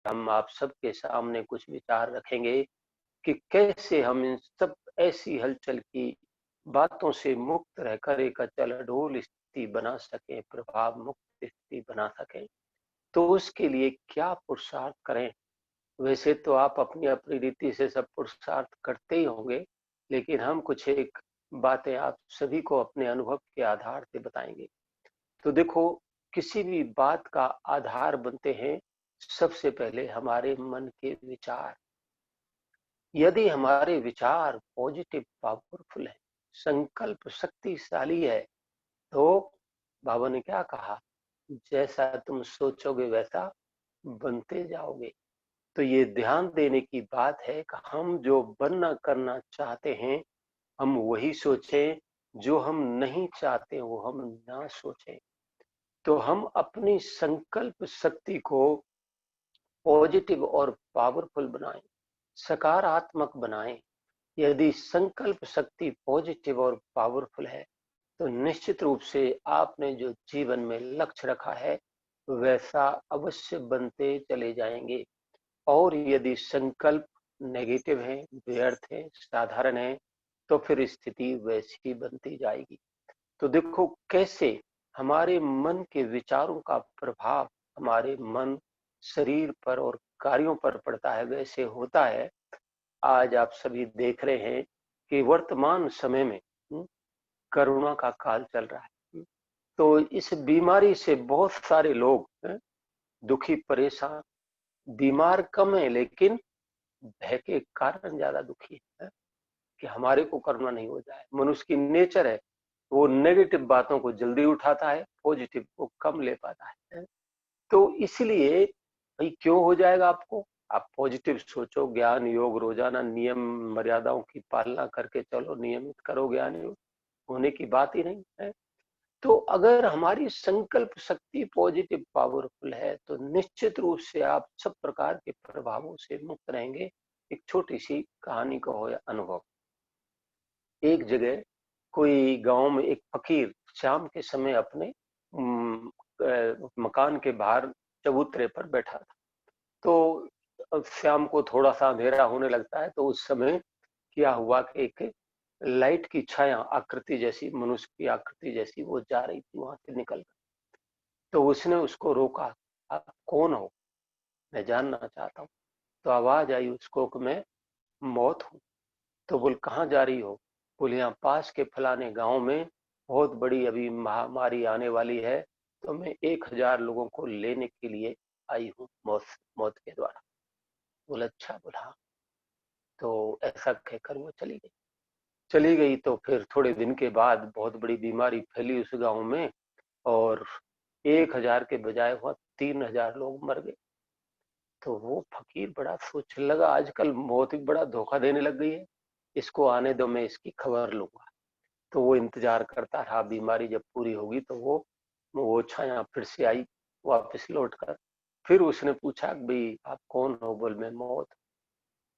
हम आप सबके सामने कुछ विचार रखेंगे कि कैसे हम इन सब ऐसी हलचल की बातों से मुक्त रहकर एक अचल अडोल स्थिति बना सकें, प्रभाव मुक्त स्थिति बना सकें। तो उसके लिए क्या पुरुषार्थ करें? वैसे तो आप अपनी अपनी रीति से सब पुरुषार्थ करते ही होंगे, लेकिन हम कुछ एक बातें आप सभी को अपने अनुभव के आधार से बताएंगे। तो देखो, किसी भी बात का आधार बनते हैं सबसे पहले हमारे मन के विचार। यदि हमारे विचार पॉजिटिव पावरफुल है, संकल्प शक्तिशाली है, तो बाबा ने क्या कहा, जैसा तुम सोचोगे वैसा बनते जाओगे। तो ये ध्यान देने की बात है कि हम जो बनना करना चाहते हैं हम वही सोचें, जो हम नहीं चाहते वो हम ना सोचें। तो हम अपनी संकल्प शक्ति को पॉजिटिव और पावरफुल बनाएं, सकारात्मक बनाएं। यदि संकल्प शक्ति पॉजिटिव और पावरफुल है तो निश्चित रूप से आपने जो जीवन में लक्ष्य रखा है वैसा अवश्य बनते चले जाएंगे। और यदि संकल्प नेगेटिव है, व्यर्थ है, साधारण है, तो फिर स्थिति वैसी बनती जाएगी। तो देखो कैसे हमारे मन के विचारों का प्रभाव हमारे मन, शरीर पर और कार्यों पर पड़ता है, वैसे होता है। आज आप सभी देख रहे हैं कि वर्तमान समय में कोरोना का काल चल रहा है। तो इस बीमारी से बहुत सारे लोग दुखी, परेशान। बीमार कम है लेकिन भय के कारण ज्यादा दुखी है कि हमारे को कोरोना नहीं हो जाए। मनुष्य की नेचर है, वो नेगेटिव बातों को जल्दी उठाता है, पॉजिटिव को कम ले पाता है। तो इसलिए भाई क्यों हो जाएगा आपको? आप पॉजिटिव सोचो, ज्ञान योग रोजाना नियम मर्यादाओं की पालना करके चलो, नियमित करो ज्ञान योग, होने की बात ही नहीं है। तो अगर हमारी संकल्प शक्ति पॉजिटिव पावरफुल है तो निश्चित रूप से आप सब प्रकार के प्रभावों से मुक्त रहेंगे। एक छोटी सी कहानी का हो या अनुभव। एक जगह कोई गांव में एक फकीर शाम के समय अपने मकान के बाहर चबूतरे पर बैठा था। तो शाम को थोड़ा सा अंधेरा होने लगता है, तो उस समय क्या हुआ कि एक लाइट की छाया, आकृति जैसी, मनुष्य की आकृति जैसी वो जा रही थी वहां से निकल कर। तो उसने उसको रोका, आप कौन हो, मैं जानना चाहता हूँ। तो आवाज आई उसको कि मैं मौत हूँ। तो बोल कहाँ जा रही हो? बोले यहाँ पास के फलाने गांव में बहुत बड़ी अभी महामारी आने वाली है, तो मैं 1000 लोगों को लेने के लिए आई हूँ मौत मौत के द्वारा। बोला अच्छा। बोला तो ऐसा कहकर वो चली गई। तो फिर थोड़े दिन के बाद बहुत बड़ी बीमारी फैली उस गांव में, और 1000 के बजाय हुआ 3000 लोग मर गए। तो वो फकीर बड़ा सोचने लगा, आजकल मौत भी बड़ा धोखा देने लग गई है, इसको आने दो, मैं इसकी खबर लूंगा। तो वो इंतजार करता रहा, बीमारी जब पूरी होगी तो वो छाया फिर से आई वापस लौट कर। फिर उसने पूछा भाई आप कौन हो? बोल मैं मौत।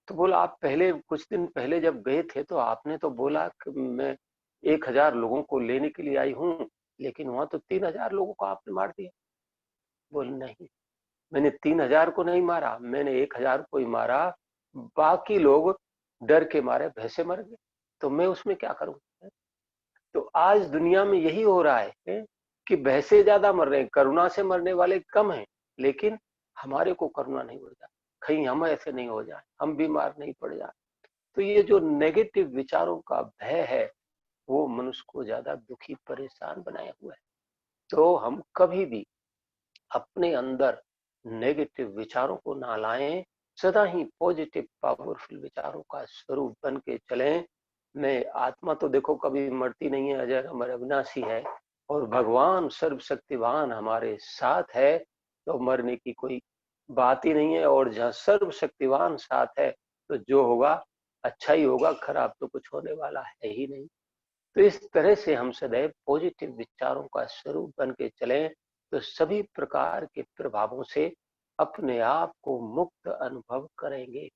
तो बोला आप पहले कुछ दिन पहले जब गए थे तो आपने तो बोला कि मैं 1000 लोगों को लेने के लिए आई हूँ, लेकिन वहां तो 3000 लोगों को आपने मार दिया। बोल नहीं, मैंने 3000 को नहीं मारा, मैंने 1000 को ही मारा। बाकी लोग डर के मारे भय से मर गए, तो मैं उसमें क्या करूं? तो आज दुनिया में यही हो रहा है कि भय से ज्यादा मर रहे हैं, करुणा से मरने वाले कम हैं। लेकिन हमारे को करुणा नहीं हो जाए, कहीं हम ऐसे नहीं हो जाए, हम बीमार नहीं पड़ जाए। तो ये जो नेगेटिव विचारों का भय है वो मनुष्य को ज्यादा दुखी, परेशान बनाया हुआ है। तो हम कभी भी अपने अंदर नेगेटिव विचारों को ना लाएं, सदा ही पॉजिटिव पावरफुल विचारों का स्वरूप बन के चलें। मैं आत्मा तो देखो कभी मरती नहीं है, अजर अमर अविनाशी है, और भगवान सर्वशक्तिवान हमारे साथ है, तो मरने की कोई बात ही नहीं है। और जहाँ सर्वशक्तिवान साथ है तो जो होगा अच्छा ही होगा, खराब तो कुछ होने वाला है ही नहीं। तो इस तरह से हम सदैव पॉजिटिव विचारों का स्वरूप बन के चलें तो सभी प्रकार के प्रभावों से अपने आप को मुक्त अनुभव करेंगे।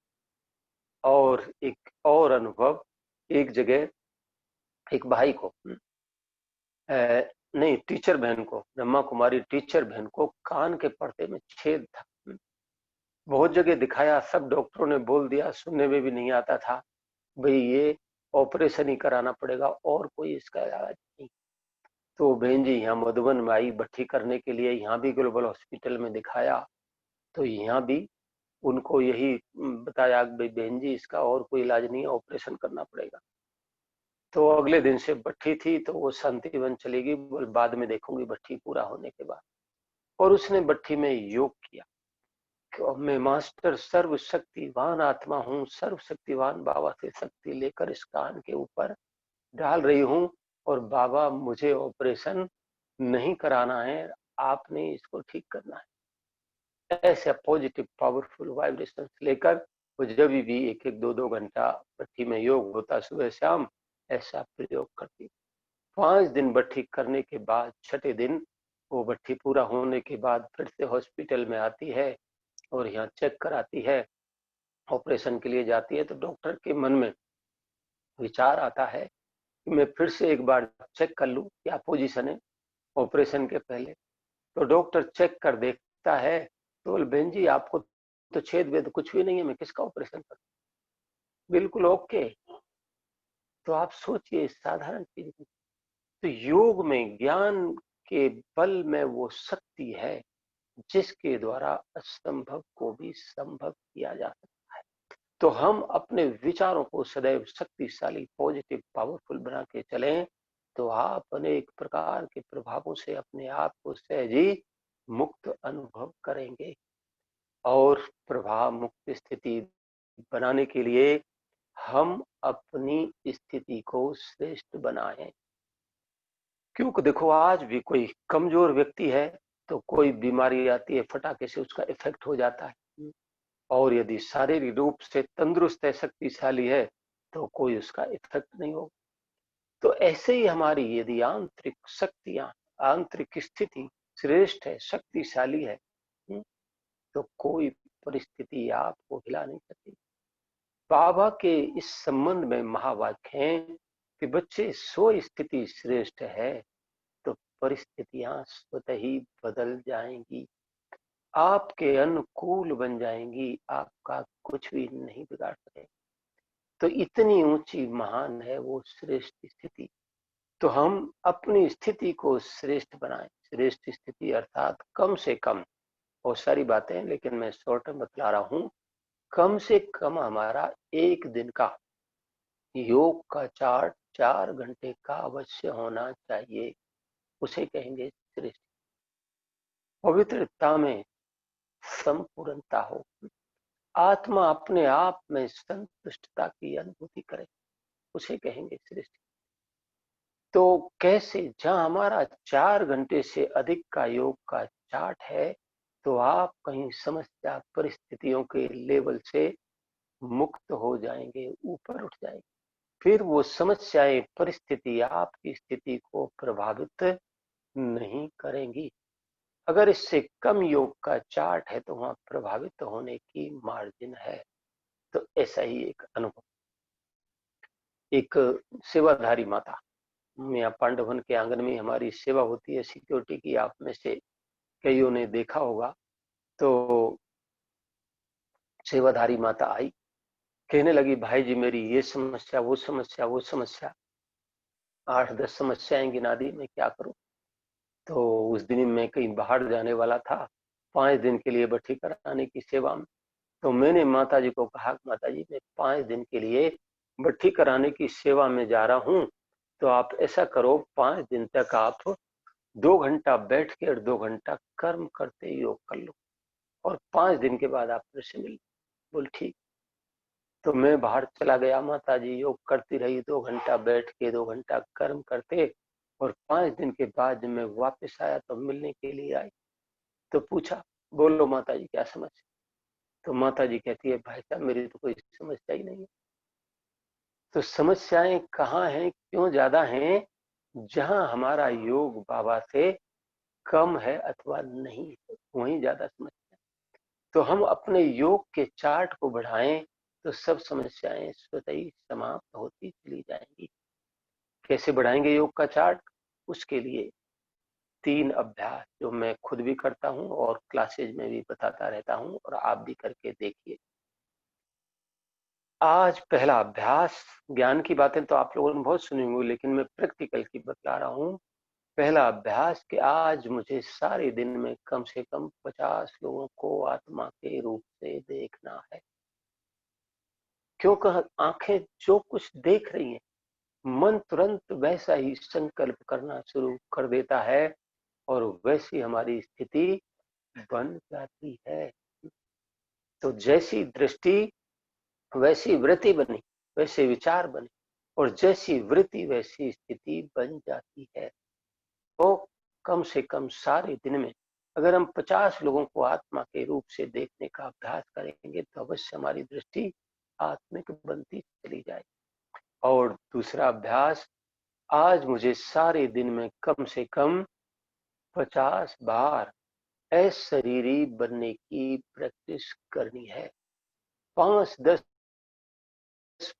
और एक और अनुभव, एक जगह एक भाई को नहीं, टीचर बहन को, ब्रह्मा कुमारी टीचर बहन को कान के पर्दे में छेद था। बहुत जगह दिखाया, सब डॉक्टरों ने बोल दिया, सुनने में भी नहीं आता था, भाई ये ऑपरेशन ही कराना पड़ेगा और कोई इसका इलाज नहीं। तो बहन जी यहाँ मधुबन में आई भट्ठी करने के लिए, यहाँ भी ग्लोबल हॉस्पिटल में दिखाया, तो यहाँ भी उनको यही बताया भाई बहन जी इसका और कोई इलाज नहीं है, ऑपरेशन करना पड़ेगा। तो अगले दिन से भट्ठी थी तो वो शांतिवन चली गई, बोल बाद में देखूंगी भट्ठी पूरा होने के बाद। और उसने भट्ठी में योग किया कि मैं मास्टर सर्वशक्तिवान आत्मा हूँ, सर्वशक्तिवान बाबा से शक्ति लेकर इस कान के ऊपर डाल रही हूँ, और बाबा मुझे ऑपरेशन नहीं कराना है, आपने इसको ठीक करना है। ऐसे पॉजिटिव पावरफुल वाइब्रेशन लेकर वो जब भी एक एक दो दो घंटा भट्ठी में योग होता सुबह शाम, ऐसा प्रयोग करती। 5 दिन भट्ठी करने के बाद छठे दिन वो भट्ठी पूरा होने के बाद फिर से हॉस्पिटल में आती है और यहाँ चेक कराती है, ऑपरेशन के लिए जाती है। तो डॉक्टर के मन में विचार आता है कि मैं फिर से एक बार चेक कर लूं क्या पोजीशन है ऑपरेशन के पहले। तो डॉक्टर चेक कर देखता है तो बोले बहन जी आपको तो छेद वेद कुछ भी नहीं है, मैं किसका ऑपरेशन करूं, बिल्कुल ओके। तो आप सोचिए इस साधारण चीज में, तो योग में ज्ञान के बल में वो शक्ति है जिसके द्वारा असंभव को भी संभव किया जा सकता है। तो हम अपने विचारों को सदैव शक्तिशाली पॉजिटिव पावरफुल बना के चलें, तो आप अनेक प्रकार के प्रभावों से अपने आप को सहज ही मुक्त अनुभव करेंगे। और प्रभाव मुक्त स्थिति बनाने के लिए हम अपनी स्थिति को श्रेष्ठ बनाएं। क्योंकि देखो आज भी कोई कमजोर व्यक्ति है तो कोई बीमारी आती है फटाके से उसका इफेक्ट हो जाता है, और यदि शारीरिक रूप से तंदुरुस्त है शक्तिशाली है तो कोई उसका इफेक्ट नहीं होगा। तो ऐसे ही हमारी यदि आंतरिक शक्तियां, आंतरिक स्थिति श्रेष्ठ है शक्तिशाली है, तो कोई परिस्थिति आपको हिला नहीं सकती। बाबा के इस संबंध में महावाक्य है कि बच्चे सो स्थिति श्रेष्ठ है तो परिस्थितियां स्वतः ही बदल जाएंगी, आपके अनुकूल बन जाएंगी, आपका कुछ भी नहीं बिगाड़ सके। तो इतनी ऊंची महान है वो श्रेष्ठ स्थिति। तो हम अपनी स्थिति को श्रेष्ठ बनाएं। श्रेष्ठ स्थिति अर्थात कम से कम, बहुत सारी बातें लेकिन मैं शॉर्ट में बतला रहा हूं, कम से कम हमारा एक दिन का योग का चार्ट 4 घंटे का अवश्य होना चाहिए, उसे कहेंगे श्रेष्ठ। पवित्रता में संपूर्णता हो, आत्मा अपने आप में संतुष्टता की अनुभूति करे, उसे कहेंगे श्रेष्ठ। तो कैसे, जहां हमारा 4 घंटे से अधिक का योग का चार्ट है तो आप कहीं समस्या परिस्थितियों के लेवल से मुक्त हो जाएंगे, ऊपर उठ जाएंगे। फिर वो समस्याएं परिस्थिति आपकी स्थिति को प्रभावित नहीं करेंगी। अगर इससे कम योग का चार्ट है तो वहां प्रभावित होने की मार्जिन है। तो ऐसा ही एक अनुभव, एक सेवाधारी माता, यहाँ पांडवन के आंगन में हमारी सेवा होती है सिक्योरिटी की, आप में से कईयों ने देखा होगा। तो सेवाधारी माता आई, कहने लगी भाई जी मेरी ये समस्या वो समस्या वो समस्या, 8-10 समस्याएं गिना दी, मैं क्या करूं। तो उस दिन मैं कहीं बाहर जाने वाला था 5 दिन के लिए भट्ठी कराने की सेवा में। तो मैंने माता जी को कहा माता जी मैं 5 दिन के लिए भट्ठी कराने की सेवा में जा रहा हूँ, तो आप ऐसा करो 5 दिन तक आप 2 घंटा बैठ के और 2 घंटा कर्म करते योग कर लो, और 5 दिन के बाद आप फिर से मिल। बोल ठीक। तो मैं बाहर चला गया, माता जी योग करती रही, 2 घंटा बैठ के 2 घंटा कर्म करते, और 5 दिन के बाद जब मैं वापस आया तो मिलने के लिए आई। तो पूछा बोलो माता जी क्या समस्या। तो माता जी कहती है भाई साहब मेरी तो कोई समस्या ही नहीं है। तो समस्याएं कहाँ हैं, क्यों ज्यादा हैं, जहां हमारा योग बाबा से कम है अथवा नहीं है, वहीं ज्यादा समस्या। तो हम अपने योग के चार्ट को बढ़ाएं तो सब समस्याएं स्वतः ही समाप्त होती चली जाएंगी। कैसे बढ़ाएंगे योग का चार्ट, उसके लिए 3 अभ्यास जो मैं खुद भी करता हूँ और क्लासेज में भी बताता रहता हूँ, और आप भी करके देखिए। आज पहला अभ्यास, ज्ञान की बातें तो आप लोगों ने बहुत सुनी होंगी, लेकिन मैं प्रैक्टिकल की बतला रहा हूँ। पहला अभ्यास कि आज मुझे सारे दिन में कम से कम 50 लोगों को आत्मा के रूप से देखना है। क्योंकि आंखें जो कुछ देख रही हैं, मन तुरंत वैसा ही संकल्प करना शुरू कर देता है और वैसी हमारी स्थिति बन जाती है। तो जैसी दृष्टि वैसी वृत्ति बनी, वैसे विचार बने, और जैसी वृत्ति वैसी स्थिति बन जाती है। तो कम से कम सारे दिन में अगर हम 50 लोगों को आत्मा के रूप से देखने का अभ्यास करेंगे तो अवश्य हमारी दृष्टि आत्मिक बनती चली जाएगी। और दूसरा अभ्यास, आज मुझे सारे दिन में कम से कम 50 बार अशरीरी बनने की प्रैक्टिस करनी है। 5, 10,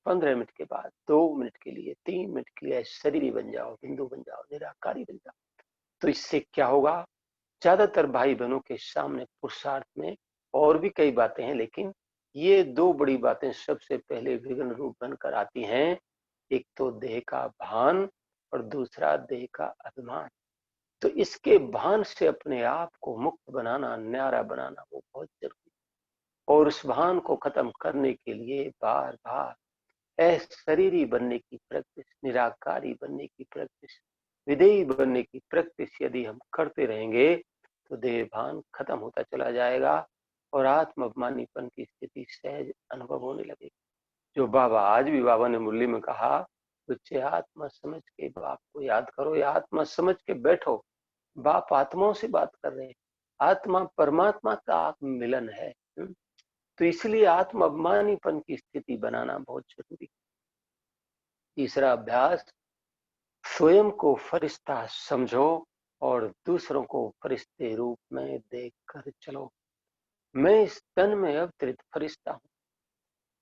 15 मिनट के बाद 2 मिनट के लिए, 3 मिनट के लिए अशरीरी बन जाओ, बिंदु बन जाओ, निराकारी बन जाओ। तो इससे क्या होगा, ज्यादातर भाई बहनों के सामने पुरुषार्थ में और भी कई बातें हैं, लेकिन ये 2 बड़ी बातें सबसे पहले विघ्न रूप बनकर आती हैं। एक तो देह का भान और दूसरा देह का अभिमान। तो इसके भान से अपने आप को मुक्त बनाना, न्यारा बनाना वो बहुत जरूरी है। और उस भान को खत्म करने के लिए बार बार अशरीरी बनने की प्रैक्टिस, निराकारी बनने की प्रैक्टिस, विधेयी बनने की प्रैक्टिस यदि हम करते रहेंगे तो देह भान खत्म होता चला जाएगा और आत्म अभिमानीपन की स्थिति सहज अनुभव होने लगेगी। जो बाबा, आज भी बाबा ने मुरली में कहा, बच्चे आत्मा समझ के बाप को याद करो, या आत्मा समझ के बैठो। बाप आत्माओं से बात कर रहे हैं, आत्मा परमात्मा का आत्म मिलन है। तो इसलिए आत्म अभिमानीपन की स्थिति बनाना बहुत जरूरी है। तीसरा अभ्यास, स्वयं को फरिश्ता समझो और दूसरों को फरिश्ते रूप में देखकर चलो। मैं इस तन में अवतरित फरिश्ता हूँ,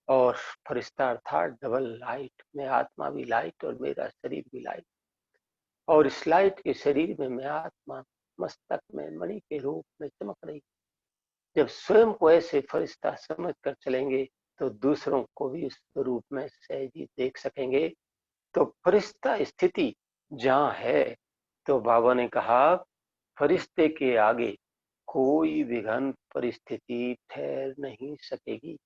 और फरिश्ता अर्थात डबल लाइट, मैं आत्मा भी लाइट और मेरा शरीर भी लाइट, और इस लाइट के शरीर में मैं आत्मा मस्तक में मणि के रूप में चमक रही। जब स्वयं को ऐसे फरिश्ता समझ कर चलेंगे तो दूसरों को भी इस रूप में सहजी देख सकेंगे। तो फरिश्ता स्थिति जहां है, तो बाबा ने कहा, फरिश्ते के आगे कोई विघ्न परिस्थिति ठहर नहीं सकेगी।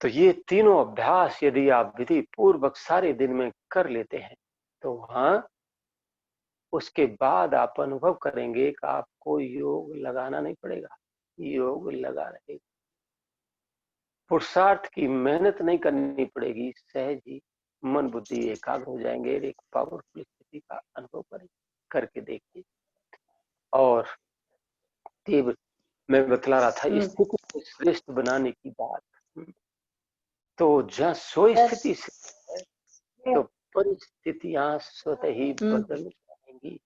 तो ये तीनों अभ्यास यदि आप विधि पूर्वक सारे दिन में कर लेते हैं तो वहां उसके बाद आप अनुभव करेंगे कि आपको योग लगाना नहीं पड़ेगा, योग लगा रहेगा। पुरुषार्थ की मेहनत नहीं करनी पड़ेगी, सहज ही मन बुद्धि एकाग्र हो जाएंगे, एक पावरफुल स्थिति का अनुभव करेंगे। करके देखिए। और तीव्र मैं बतला रहा था स्थिति को श्रेष्ठ बनाने की बात। तो जहाँ सो स्थिति से तो परिस्थितियां स्वतः ही बदल जाएंगी।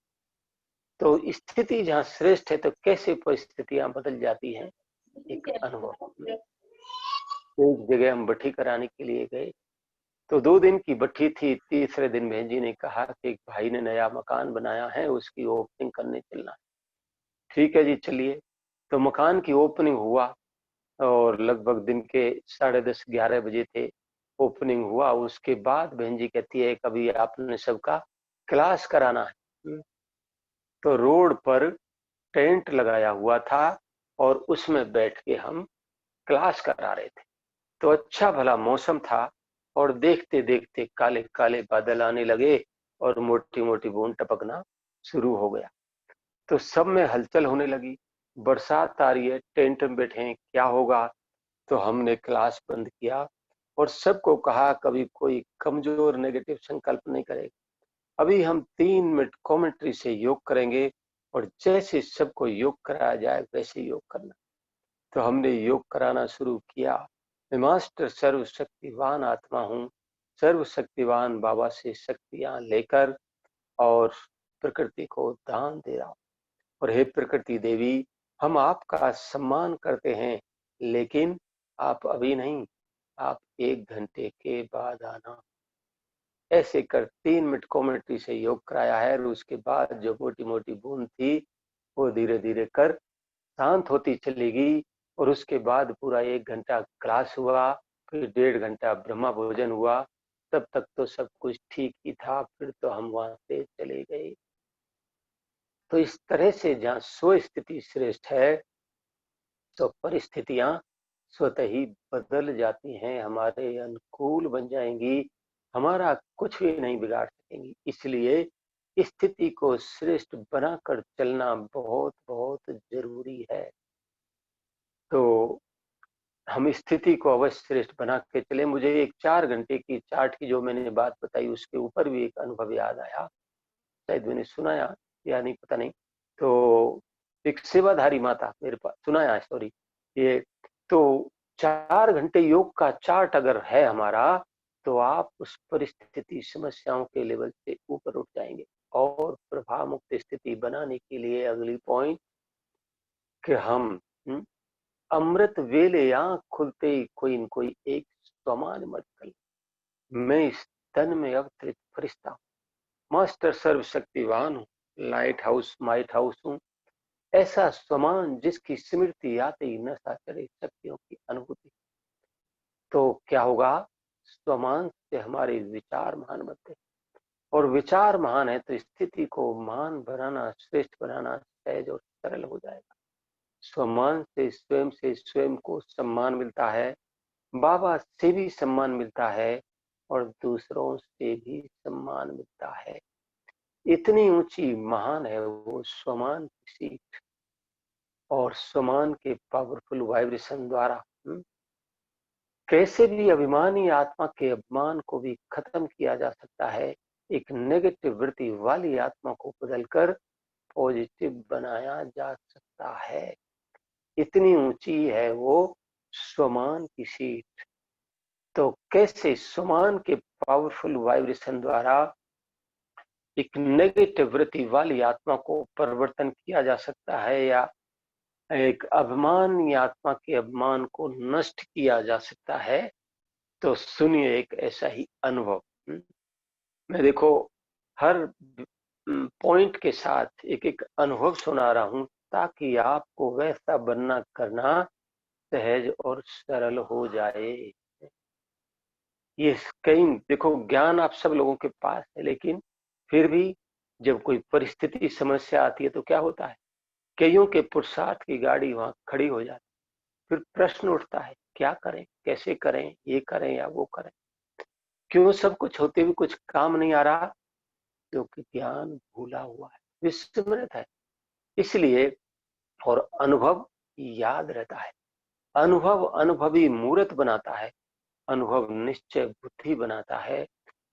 तो स्थिति जहाँ श्रेष्ठ है तो कैसे परिस्थितियां बदल जाती हैं, एक अनुभव में। एक जगह हम भट्ठी कराने के लिए गए, तो 2 दिन की भट्ठी थी। तीसरे दिन बहन जी ने कहा कि एक भाई ने नया मकान बनाया है, उसकी ओपनिंग करने चलना है। ठीक है जी, चलिए। तो मकान की ओपनिंग हुआ और लगभग दिन के 10:30 11 बजे थे। ओपनिंग हुआ, उसके बाद बहन जी कहती है कभी आपने सबका क्लास कराना है। तो रोड पर टेंट लगाया हुआ था और उसमें बैठ के हम क्लास करा रहे थे। तो अच्छा भला मौसम था और देखते देखते काले काले बादल आने लगे और मोटी मोटी बूंद टपकना शुरू हो गया। तो सब में हलचल होने लगी, बरसात आ रही है, टेंट में बैठे हैं, क्या होगा। तो हमने क्लास बंद किया और सबको कहा कभी कोई कमजोर नेगेटिव संकल्प नहीं करेगा। अभी हम 3 मिनट कमेंट्री से योग करेंगे और जैसे सबको योग कराया जाए वैसे योग करना। तो हमने योग कराना शुरू किया। मैं मास्टर सर्वशक्तिवान आत्मा हूँ, सर्वशक्तिवान बाबा से शक्तियां लेकर और प्रकृति को दान दे रहा हूँ। और हे प्रकृति देवी, हम आपका सम्मान करते हैं, लेकिन आप अभी नहीं, आप 1 घंटे के बाद आना। ऐसे कर 3 मिनट कॉमेंट्री से योग कराया है, और उसके बाद जो मोटी मोटी बूंद थी वो धीरे धीरे कर शांत होती चली गई। और उसके बाद पूरा 1 घंटा क्लास हुआ, फिर 1.5 घंटा ब्रह्मा भोजन हुआ। तब तक तो सब कुछ ठीक ही था, फिर तो हम वहां से चले गए। तो इस तरह से जहाँ स्व स्थिति श्रेष्ठ है, तो परिस्थितियां स्वतः ही बदल जाती हैं, हमारे अनुकूल बन जाएंगी, हमारा कुछ भी नहीं बिगाड़ सकेंगी। इसलिए स्थिति को श्रेष्ठ बनाकर चलना बहुत बहुत जरूरी है। तो हम स्थिति को अवश्य श्रेष्ठ बना के चले। मुझे एक 4 घंटे की चार्ट की जो मैंने बात बताई, उसके ऊपर भी एक अनुभव याद आया, शायद मैंने सुनाया या नहीं, पता नहीं। तो एक सेवाधारी माता मेरे पास, सुनाया है सॉरी ये। तो 4 घंटे योग का चार्ट अगर है हमारा, तो आप उस परिस्थिति समस्याओं के लेवल से ऊपर उठ जाएंगे। और प्रभाव मुक्त स्थिति बनाने के लिए अगली पॉइंट कि हम अमृत वेले आंख खुलते ही कोई न कोई एक समान मत कर, मैं इस तन में अवतरित फरिश्ता हूँ, मास्टर सर्वशक्तिवान हूँ, लाइट हाउस माइट हाउस हूँ, ऐसा समान जिसकी स्मृति आते ही नशा चढ़े शक्तियों की अनुभूति। तो क्या होगा, स्वमान से हमारे विचार महान बनते हैं, और विचार महान है तो स्थिति को महान बनाना, श्रेष्ठ बनाना सहज और सरल हो जाएगा। स्वमान से स्वयं को सम्मान मिलता है, बाबा से भी सम्मान मिलता है, और दूसरों से भी सम्मान मिलता है। इतनी ऊंची महान है वो स्वमान की सीख। और स्वमान के पावरफुल वाइब्रेशन द्वारा कैसे भी अभिमानी आत्मा के अपमान को भी खत्म किया जा सकता है। एक नेगेटिव वृत्ति वाली आत्मा को बदलकर पॉजिटिव बनाया जा सकता है। इतनी ऊंची है वो स्वमान की सीट। तो कैसे स्वमान के पावरफुल वाइब्रेशन द्वारा एक नेगेटिव वृत्ति वाली आत्मा को परिवर्तन किया जा सकता है, या एक अभिमानी आत्मा के अभिमान को नष्ट किया जा सकता है। तो सुनिए एक ऐसा ही अनुभव। मैं देखो हर पॉइंट के साथ एक एक अनुभव सुना रहा हूं, ताकि आपको वैसा बनना करना सहज और सरल हो जाए। ये कई देखो ज्ञान आप सब लोगों के पास है, लेकिन फिर भी जब कोई परिस्थिति समस्या आती है तो क्या होता है, कईयों के पुरुषार्थ की गाड़ी वहां खड़ी हो जाती। फिर प्रश्न उठता है, क्या करें, कैसे करें, ये करें या वो करें। क्यों सब कुछ होते हुए कुछ काम नहीं आ रहा? क्योंकि ज्ञान भूला हुआ है, विस्मृत है। इसलिए और अनुभव याद रहता है। अनुभव अनुभवी मूर्त बनाता है, अनुभव निश्चय बुद्धि बनाता है,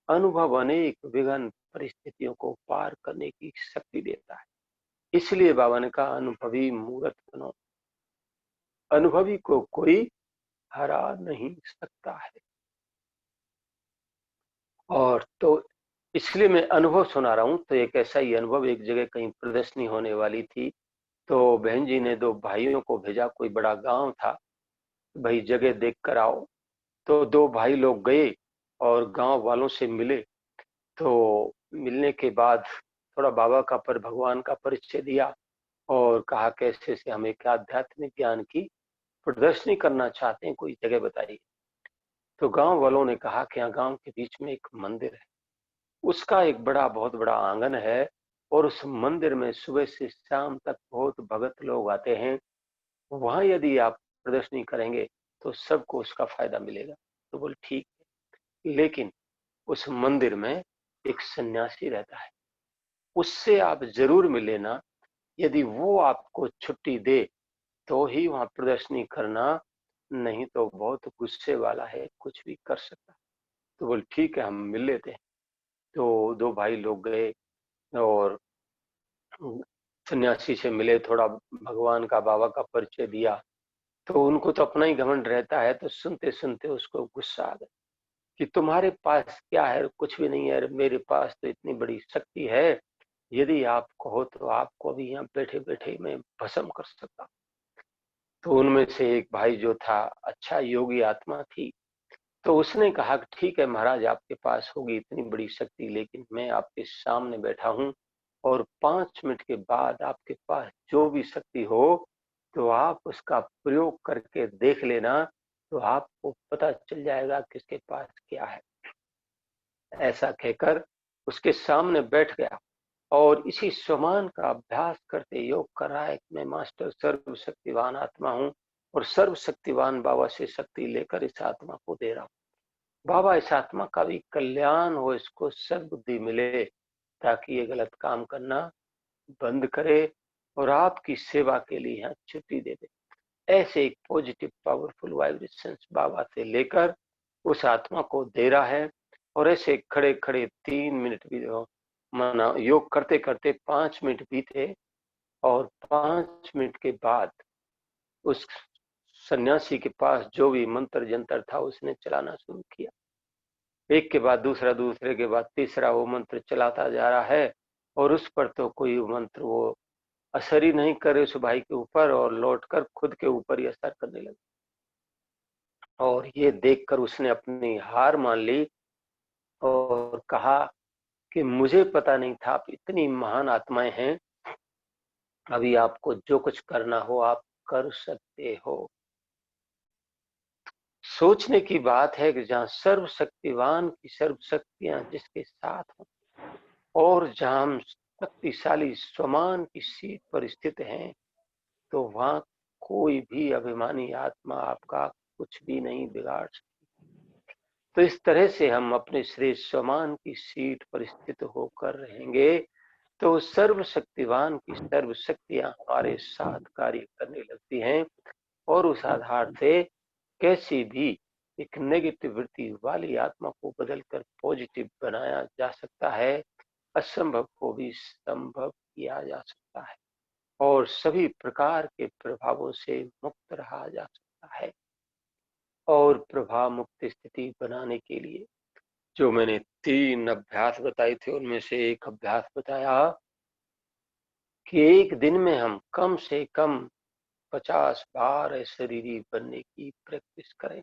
अनुभव अनेक विघ्न परिस्थितियों को पार करने की शक्ति देता है। इसलिए बाबा ने कहा, अनुभवी मूर्त बनो। अनुभवी को कोई हरा नहीं सकता है। और तो इसलिए मैं अनुभव सुना रहा हूं। तो एक ऐसा ही अनुभव, एक जगह कहीं प्रदर्शनी होने वाली थी, तो बहन जी ने 2 भाइयों को भेजा, कोई बड़ा गांव था, भाई जगह देख कर आओ। तो 2 भाई लोग गए और गांव वालों से मिले। तो मिलने के बाद थोड़ा बाबा का पर भगवान का परिचय दिया, और कहा कैसे से हम एक आध्यात्मिक ज्ञान की प्रदर्शनी करना चाहते हैं, कोई जगह बताइए। तो गांव वालों ने कहा कि यहाँ गांव के बीच में एक मंदिर है, उसका एक बड़ा बहुत बड़ा आंगन है, और उस मंदिर में सुबह से शाम तक बहुत भगत लोग आते हैं। वहां यदि आप प्रदर्शनी करेंगे तो सबको उसका फायदा मिलेगा। तो बोले ठीक है, लेकिन उस मंदिर में एक सन्यासी रहता है, उससे आप जरूर मिल लेना। यदि वो आपको छुट्टी दे तो ही वहां प्रदर्शनी करना, नहीं तो बहुत गुस्से वाला है, कुछ भी कर सकता है। तो बोले ठीक है, हम मिल लेते हैं। तो 2 भाई लोग गए और सन्यासी से मिले, थोड़ा भगवान का बाबा का परिचय दिया। तो उनको तो अपना ही घमंड रहता है, तो सुनते सुनते उसको गुस्सा आ गया कि तुम्हारे पास क्या है, कुछ भी नहीं है, मेरे पास तो इतनी बड़ी शक्ति है, यदि आप कहो तो आपको अभी यहाँ बैठे बैठे मैं भस्म कर सकता। तो उनमें से एक भाई जो था, अच्छा योगी आत्मा थी, तो उसने कहा कि ठीक है महाराज, आपके पास होगी इतनी बड़ी शक्ति, लेकिन मैं आपके सामने बैठा हूं और 5 मिनट के बाद आपके पास जो भी शक्ति हो तो आप उसका प्रयोग करके देख लेना, तो आपको पता चल जाएगा किसके पास क्या है। ऐसा कहकर उसके सामने बैठ गया और इसी स्वमान का अभ्यास करते योग कर रहा है कि मैं मास्टर सर्वशक्तिवान आत्मा हूँ और सर्वशक्तिवान बाबा से शक्ति लेकर इस आत्मा को दे रहा हूँ। बाबा इस आत्मा का भी कल्याण हो, इसको सद्बुद्धि मिले ताकि ये गलत काम करना बंद करे और आपकी सेवा के लिए यहाँ छुट्टी दे दे। ऐसे एक पॉजिटिव पावरफुल वाइब्रेशन बाबा से लेकर उस आत्मा को दे रहा है। और ऐसे खड़े खड़े 3 मिनट भी माना योग करते करते 5 मिनट बीते और 5 मिनट के बाद उस सन्यासी के पास जो भी मंत्र जंतर था उसने चलाना शुरू किया। एक के बाद दूसरा, दूसरे के बाद तीसरा वो मंत्र चलाता जा रहा है और उस पर तो कोई मंत्र वो असर ही नहीं करे उस भाई के ऊपर और लौटकर खुद के ऊपर ही असर करने लगा। और ये देखकर उसने अपनी हार मान ली और कहा कि मुझे पता नहीं था आप इतनी महान आत्माएं हैं, अभी आपको जो कुछ करना हो आप कर सकते हो। सोचने की बात है कि जहाँ सर्वशक्तिवान की सर्व शक्तियां जिसके साथ हो और जहाँ हम शक्तिशाली स्वमान की सीट पर स्थित हैं, तो वहां कोई भी अभिमानी आत्मा आपका कुछ भी नहीं बिगाड़ सकती। तो इस तरह से हम अपने श्रेष्ठ स्वमान की सीट पर स्थित होकर रहेंगे तो सर्वशक्तिवान की सर्व शक्तियां हमारे साथ कार्य करने लगती हैं और उस आधार से कैसी भी एक नेगेटिव वृत्ति वाली आत्मा को बदलकर पॉजिटिव बनाया जा सकता है, असंभव को भी संभव किया जा सकता है और सभी प्रकार के प्रभावों से मुक्त रहा जा सकता है। और प्रभाव मुक्त स्थिति बनाने के लिए जो मैंने 3 अभ्यास बताए थे उनमें से एक अभ्यास बताया कि एक दिन में हम कम से कम 50 बार शरीरी बनने की प्रैक्टिस करें।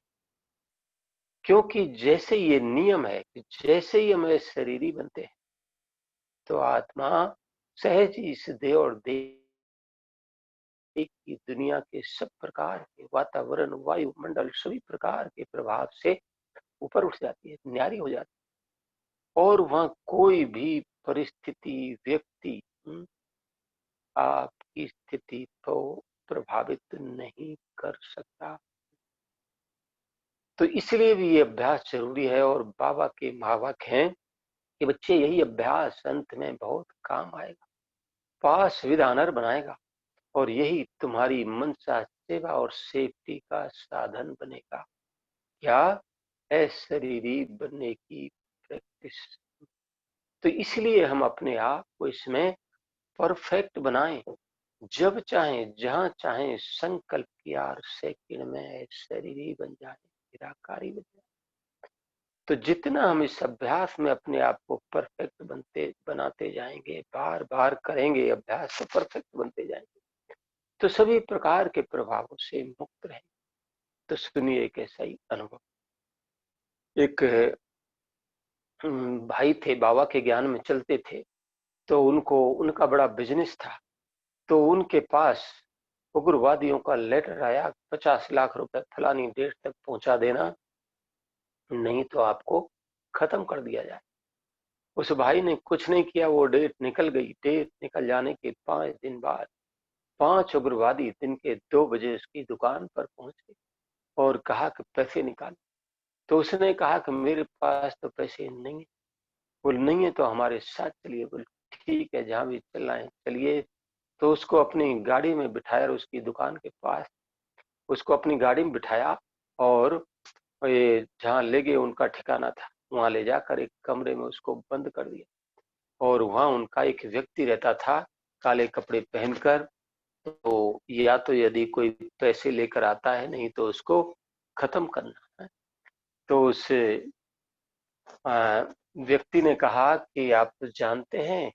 क्योंकि जैसे ये नियम है कि जैसे ही हम शरीरी बनते हैं तो आत्मा सहज ही इस देह और देह की दुनिया के सब प्रकार के वातावरण, वायुमंडल, सभी प्रकार के प्रभाव से ऊपर उठ जाती है, न्यारी हो जाती है और वहां कोई भी परिस्थिति, व्यक्ति आपकी स्थिति को प्रभावित नहीं कर सकता। तो इसलिए भी ये अभ्यास जरूरी है और बाबा के महावाक्य हैं कि बच्चे यही अभ्यास अंत में बहुत काम आएगा, पास विधानर बनाएगा और यही तुम्हारी मनसा सेवा और सेफ्टी का साधन बनेगा। क्या अशरीरी बनने की प्रैक्टिस। तो इसलिए हम अपने आप को इसमें परफेक्ट बनाएं, जब चाहें जहां चाहें संकल्प की 8 सेकंड में शरीरी बन जाए, निराकारी बन जाए। तो जितना हम इस अभ्यास में अपने आप को परफेक्ट बनाते जाएंगे, बार बार करेंगे अभ्यास तो परफेक्ट बनते जाएंगे, तो सभी प्रकार के प्रभावों से मुक्त रहेंगे। तो सुनिए एक ऐसा ही अनुभव। एक भाई थे, बाबा के ज्ञान में चलते थे, तो उनको उनका बड़ा बिजनेस था। तो उनके पास उग्रवादियों का लेटर आया, 50 लाख रुपए फलानी डेट तक पहुंचा देना, नहीं तो आपको खत्म कर दिया जाए। उस भाई ने कुछ नहीं किया, वो डेट निकल गई। डेट निकल जाने के 5 दिन बाद 5 उग्रवादी दिन के 2 बजे उसकी दुकान पर पहुंचे और कहा कि पैसे निकाल। तो उसने कहा कि मेरे पास तो पैसे नहीं है। बोल नहीं है तो हमारे साथ चलिए। बोल ठीक है, जहां भी चलना है चलिए। तो उसको अपनी गाड़ी में बिठाया और उसकी दुकान के पास उसको अपनी गाड़ी में बिठाया और ये जहाँ ले गए उनका ठिकाना था वहां ले जाकर एक कमरे में उसको बंद कर दिया और वहां उनका एक व्यक्ति रहता था काले कपड़े पहनकर। तो या तो यदि कोई पैसे लेकर आता है, नहीं तो उसको खत्म करना है। तो उस व्यक्ति ने कहा कि आप जानते हैं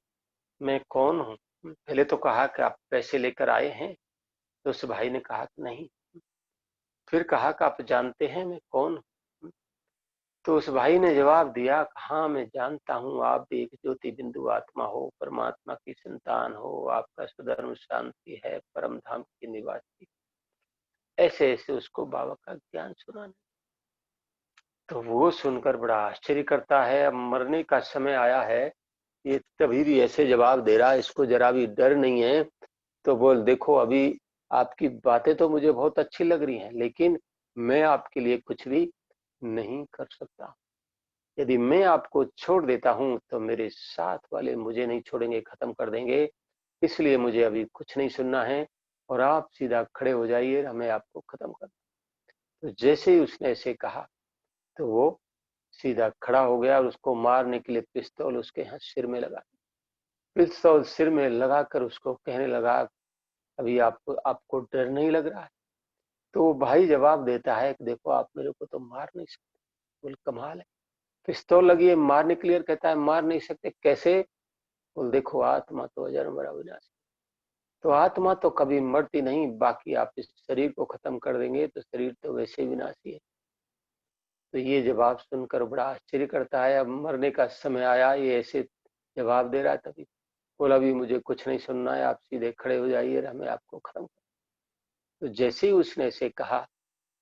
मैं कौन हूँ। पहले तो कहा कि आप पैसे लेकर आए हैं। तो उस भाई ने कहा कि नहीं। फिर कहा कि आप जानते हैं मैं कौन हूँ। तो उस भाई ने जवाब दिया, हाँ मैं जानता हूँ आप भी एक ज्योति बिंदु आत्मा हो, परमात्मा की संतान हो, आपका स्वधर्म शांति है, परम धाम की निवासी। ऐसे ऐसे उसको बाबा का ज्ञान सुनाने। तो वो सुनकर बड़ा आश्चर्य करता है, अब मरने का समय आया है, ये तभी भी ऐसे जवाब दे रहा है, इसको जरा भी डर नहीं है। तो बोल, देखो अभी आपकी बातें तो मुझे बहुत अच्छी लग रही हैं, लेकिन मैं आपके लिए कुछ भी नहीं कर सकता। यदि मैं आपको छोड़ देता हूं तो मेरे साथ वाले मुझे नहीं छोड़ेंगे, खत्म कर देंगे। इसलिए मुझे अभी कुछ नहीं सुनना है और आप सीधा खड़े हो जाइए, हमें आपको खत्म कर। तो जैसे ही उसने ऐसे कहा तो वो सीधा खड़ा हो गया और उसको मारने के लिए पिस्तौल उसके यहाँ सिर में लगा। पिस्तौल सिर में लगाकर उसको कहने लगा, अभी आपको डर नहीं लग रहा है? तो वो भाई जवाब देता है कि देखो आप मेरे को तो मार नहीं सकते। बोल, कमाल है, पिस्तौल लगी है मारने के लिए, कहता है मार नहीं सकते, कैसे? बोल, देखो आत्मा तो अजर मरा विनाशी, तो आत्मा तो कभी मरती नहीं, बाकी आप इस शरीर को खत्म कर देंगे तो शरीर तो वैसे विनाशी है। तो ये जवाब सुनकर बड़ा आश्चर्य करता है, अब मरने का समय आया, ये ऐसे जवाब दे रहा है। तभी बोला, अभी मुझे कुछ नहीं सुनना है, आप सीधे खड़े हो जाइए, हमें आपको खत्म कर। तो जैसे ही उसने ऐसे कहा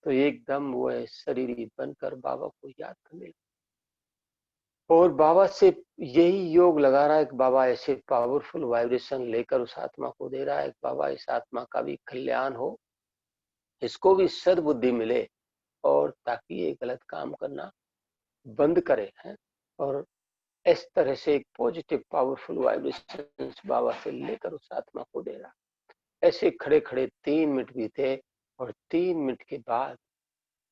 तो एकदम वो शरीर बनकर बाबा को याद करने लगा और बाबा से यही योग लगा रहा है कि बाबा ऐसे पावरफुल वाइब्रेशन लेकर उस आत्मा को दे रहा है, बाबा इस आत्मा का भी कल्याण हो, इसको भी सद्बुद्धि मिले और ताकि ये गलत काम करना बंद करे हैं। और इस तरह से एक पॉजिटिव पावरफुल वाइब्रेशन बाबा से लेकर उस आत्मा को दे रहा। ऐसे खड़े खड़े 3 मिनट बीते और 3 मिनट के बाद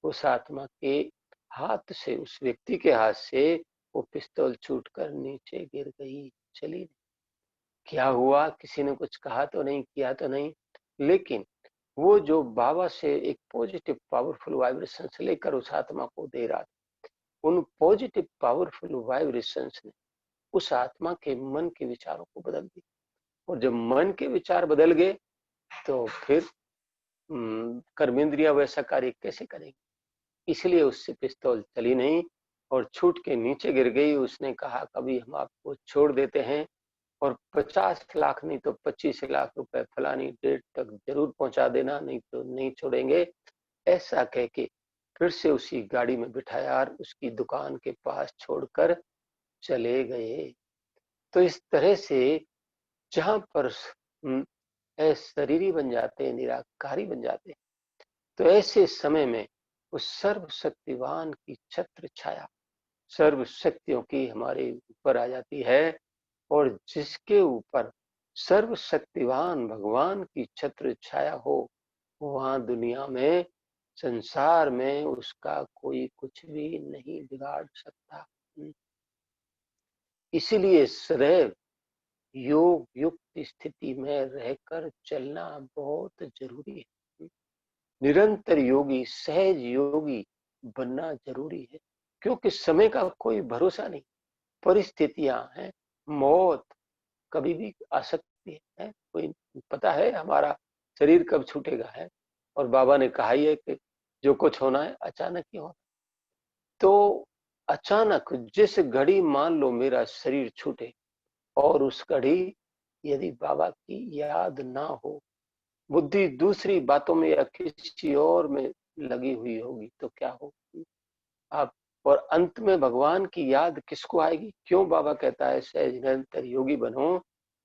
उस आत्मा के हाथ से, उस व्यक्ति के हाथ से वो पिस्तौल छूटकर नीचे गिर गई, चली। क्या हुआ, किसी ने कुछ कहा तो नहीं, किया तो नहीं, लेकिन वो जो बाबा से एक पॉजिटिव पावरफुल वाइब्रेशन से लेकर उस आत्मा को दे रहा था, उन पॉजिटिव पावरफुल वाइब्रेशन ने उस आत्मा के मन के विचारों को बदल दिया। और जब मन के विचार बदल गए तो फिर कर्मेंद्रिया वैसा कार्य कैसे करेंगे? इसलिए उससे पिस्तौल चली नहीं और छूट के नीचे गिर गई। उसने कहा, कभी हम आपको छोड़ देते हैं और 50 लाख नहीं तो 25 लाख रुपए फलानी डेट तक जरूर पहुंचा देना, नहीं तो नहीं छोड़ेंगे। ऐसा कह के फिर से उसी गाड़ी में बिठाया और उसकी दुकान के पास छोड़कर चले गए। तो इस तरह से जहां पर शरीरी बन जाते हैं, निराकारी बन जाते हैं, तो ऐसे समय में उस सर्वशक्तिवान की छत्र छाया सर्व शक्तियों की हमारे ऊपर आ जाती है। और जिसके ऊपर सर्वशक्तिवान भगवान की छत्र छाया हो, वहां दुनिया में, संसार में उसका कोई कुछ भी नहीं बिगाड़ सकता। इसीलिए सदैव योग युक्त स्थिति में रहकर चलना बहुत जरूरी है। निरंतर योगी, सहज योगी बनना जरूरी है, क्योंकि समय का कोई भरोसा नहीं, परिस्थितियां हैं, मौत कभी भी आ सकती है, कोई पता है हमारा शरीर कब छूटेगा है। और बाबा ने कहा ही है कि जो कुछ होना है अचानक ही होना। तो अचानक जिस घड़ी मान लो मेरा शरीर छूटे और उस घड़ी यदि बाबा की याद ना हो, बुद्धि दूसरी बातों में या किसी और में लगी हुई होगी, तो क्या होगी आप? और अंत में भगवान की याद किसको आएगी? क्यों बाबा कहता है सहज निरंतर योगी बनो?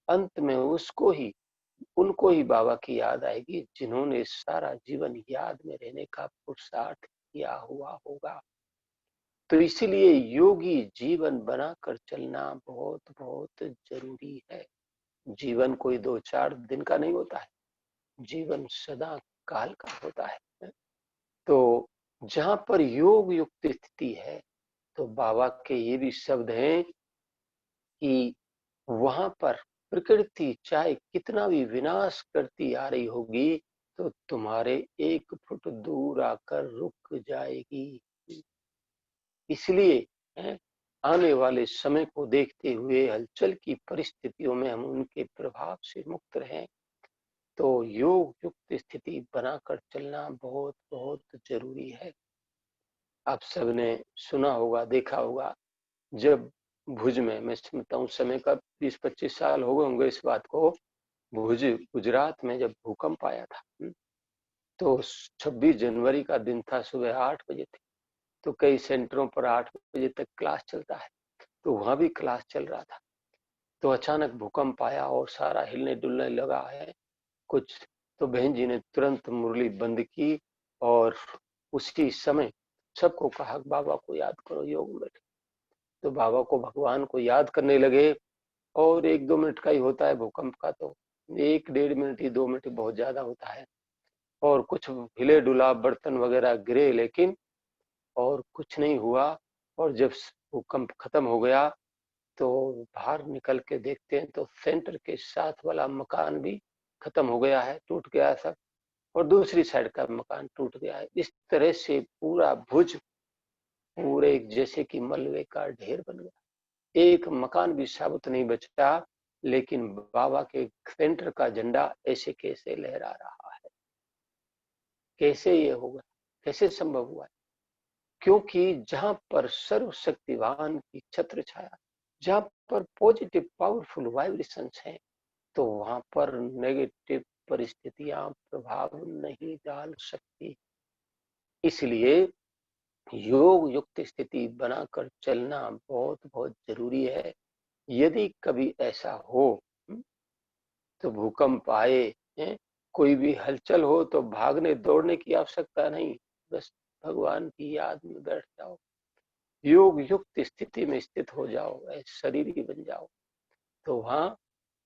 अंत में उसको ही, उनको ही बाबा की याद आएगी जिन्होंने सारा जीवन याद में रहने का पुरुषार्थ किया हुआ होगा। तो इसीलिए योगी जीवन बनाकर चलना बहुत बहुत जरूरी है। जीवन कोई 2-4 दिन का नहीं होता है, जीवन सदा काल का होता है। तो जहां पर योग युक्त स्थिति है, तो बाबा के ये भी शब्द हैं कि वहां पर प्रकृति चाहे कितना भी विनाश करती आ रही होगी, तो तुम्हारे 1 फुट दूर आकर रुक जाएगी। इसलिए आने वाले समय को देखते हुए हलचल की परिस्थितियों में हम उनके प्रभाव से मुक्त रहें, तो योग युक्त स्थिति बनाकर चलना बहुत बहुत जरूरी है। आप सबने सुना होगा, देखा होगा, जब भुज में, मैं समझता हूँ समय का 20-25 साल हो गए होंगे इस बात को, भुज गुजरात में जब भूकंप आया था, तो 26 जनवरी का दिन था, सुबह 8 बजे थी। तो कई सेंटरों पर 8 बजे तक क्लास चलता है, तो वहां भी क्लास चल रहा था। तो अचानक भूकंप आया और सारा हिलने डुलने लगा है कुछ। तो बहन जी ने तुरंत मुरली बंद की और उसी समय सबको कहा बाबा को याद करो, योग में। तो बाबा को, भगवान को याद करने लगे। और 1-2 मिनट का ही होता है भूकंप का, तो 1-1.5 मिनट ही, 2 मिनट ही बहुत ज्यादा होता है। और कुछ हिले डुला, बर्तन वगैरह गिरे, लेकिन और कुछ नहीं हुआ। और जब भूकंप खत्म हो गया तो बाहर निकल के देखते हैं तो सेंटर के साथ वाला मकान भी खत्म हो गया है, टूट गया है सब। और दूसरी साइड का मकान टूट गया है। इस तरह से पूरा भुज पूरे जैसे कि मलबे का ढेर बन गया, एक मकान भी साबुत नहीं बचा। लेकिन बाबा के सेंटर का झंडा ऐसे कैसे लहरा रहा है? कैसे ये होगा? कैसे संभव हुआ? क्योंकि जहां पर सर्वशक्तिवान की छत्र छाया, जहां पर पॉजिटिव पावरफुल वाइब्रेशंस हैं, तो वहां पर नेगेटिव परिस्थितियां प्रभाव नहीं डाल सकती। इसलिए योग युक्त स्थिति बनाकर चलना बहुत बहुत जरूरी है। यदि कभी ऐसा हो तो भूकंप आए, कोई भी हलचल हो, तो भागने दौड़ने की आवश्यकता नहीं, बस भगवान की याद में बैठ जाओ, योग युक्त स्थिति में स्थित हो जाओ, शरीर ही बन जाओ। तो वहां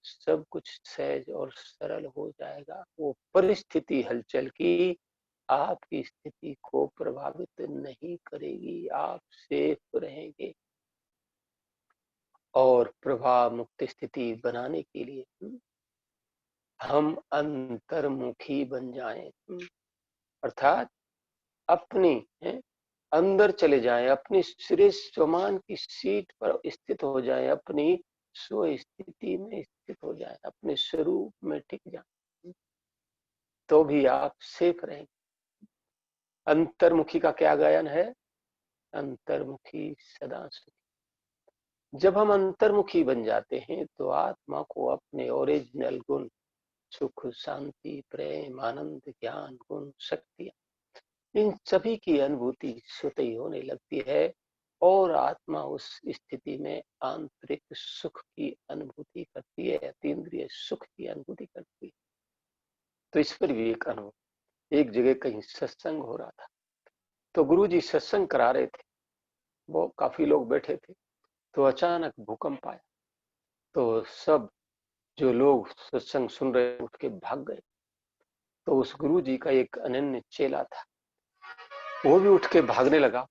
सब कुछ सहज और सरल हो जाएगा। वो परिस्थिति हलचल की आपकी स्थिति को प्रभावित नहीं करेगी, आप सेफ रहेंगे। और प्रभाव मुक्त स्थिति बनाने के लिए हम अंतर्मुखी बन जाएं, अर्थात अपनी अंदर चले जाएं, अपनी श्रेष्ठ स्वमान की सीट पर स्थित हो जाएं, अपनी स्व स्थिति में स्थित हो जाएं, अपने स्वरूप में टिक जाएं, तो भी आप सेफ रहेंगे। अंतर्मुखी का क्या गायन है? अंतर्मुखी सदा सुखी। जब हम अंतर्मुखी बन जाते हैं तो आत्मा को अपने ओरिजिनल गुण, सुख, शांति, प्रेम, आनंद, ज्ञान, गुण, शक्ति, इन सभी की अनुभूति स्वतः ही होने लगती है। और आत्मा उस स्थिति में आंतरिक सुख की अनुभूति करती है, अतीन्द्रिय सुख की अनुभूति करती है। तो इस पर भी एक अनुभव, एक जगह कहीं सत्संग हो रहा था, तो गुरुजी सत्संग करा रहे थे, वो काफी लोग बैठे थे। तो अचानक भूकंप आया, तो सब जो लोग सत्संग सुन रहे उठ के भाग गए। तो उस गुरुजी का एक अनन्य चेला था, वो भी उठ के भागने लगा।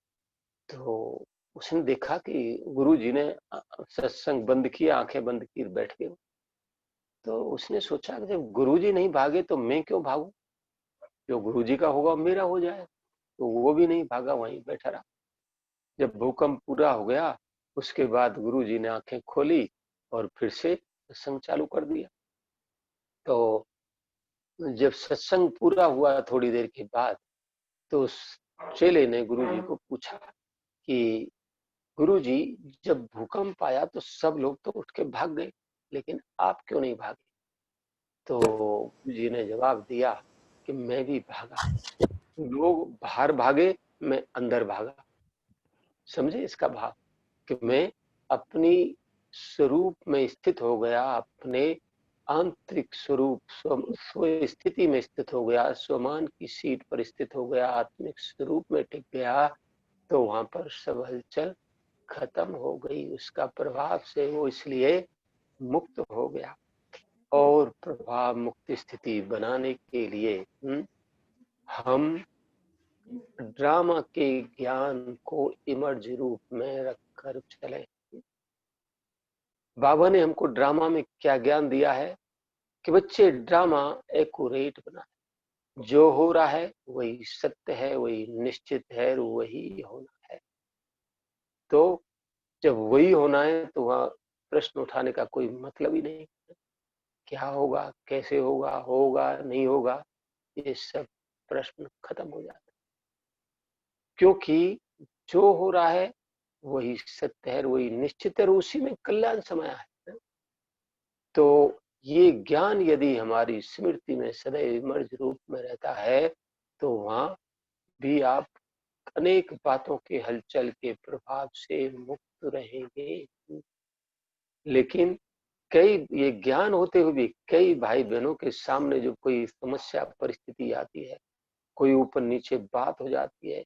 तो उसने देखा कि गुरुजी ने सत्संग बंद किया, आंखें बंद की बैठ गए। तो उसने सोचा कि जब गुरुजी नहीं भागे तो मैं क्यों भागूं, जो गुरुजी का होगा मेरा हो जाए। तो वो भी नहीं भागा, वहीं बैठा रहा। जब भूकंप पूरा हो गया, उसके बाद गुरुजी ने आंखें खोली और फिर से सत्संग चालू कर दिया। तो जब सत्संग पूरा हुआ थोड़ी देर के बाद, तो उस चेले ने गुरुजी को पूछा कि गुरुजी, जब भूकंप आया तो सब लोग तो उठ के भाग गए, लेकिन आप क्यों नहीं भागे? तो गुरुजी ने जवाब दिया कि मैं भी भागा, लोग बाहर भागे, मैं अंदर भागा। समझे इसका भाव? कि मैं अपनी स्वरूप में स्थित हो गया, अपने आंतरिक स्वरूप स्व स्थिति में स्थित हो गया, स्वमान की सीट पर स्थित हो गया, आत्मिक स्वरूप में टिक गया। तो वहां पर सब हलचल खत्म हो गई, उसका प्रभाव से वो इसलिए मुक्त हो गया। और प्रभाव मुक्त स्थिति बनाने के लिए हम ड्रामा के ज्ञान को इमर्ज रूप में रखकर चले। बाबा ने हमको ड्रामा में क्या ज्ञान दिया है कि बच्चे ड्रामा एक्यूरेट बना, जो हो रहा है वही सत्य है, वही निश्चित है, वही होना है। तो जब वही होना है तो वहां प्रश्न उठाने का कोई मतलब ही नहीं, क्या होगा, कैसे होगा, होगा नहीं होगा, ये सब प्रश्न खत्म हो जाते। क्योंकि जो हो रहा है वही सत्य है, वही निश्चित है, उसी में कल्याण समाया है। तो ये ज्ञान यदि हमारी स्मृति में सदैव मर्ज रूप में रहता है तो वहां भी आप अनेक बातों के हलचल के प्रभाव से मुक्त रहेंगे। लेकिन कई ये ज्ञान होते हुए भी कई भाई बहनों के सामने जो कोई समस्या परिस्थिति आती है, कोई ऊपर नीचे बात हो जाती है,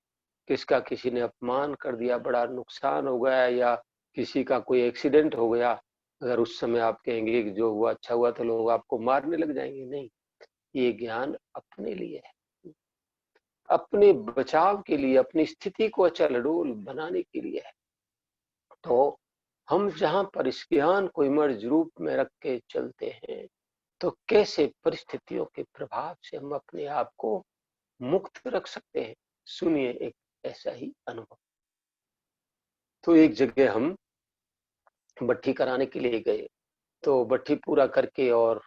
किसका किसी ने अपमान कर दिया, बड़ा नुकसान हो गया, या किसी का कोई एक्सीडेंट हो गया, अगर उस समय आप कहेंगे कि जो हुआ अच्छा हुआ तो लोग आपको मारने लग जाएंगे, नहीं, ये ज्ञान अपने लिए है, अपने बचाव के लिए, अपनी स्थिति को अचल अडोल बनाने के लिए है। तो हम जहां पर इस ज्ञान को इमर्ज रूप में रख के चलते हैं तो कैसे परिस्थितियों के प्रभाव से हम अपने आप को मुक्त रख सकते हैं। सुनिए एक ऐसा ही अनुभव। तो एक जगह हम भट्ठी कराने के लिए गए, तो भट्ठी पूरा करके और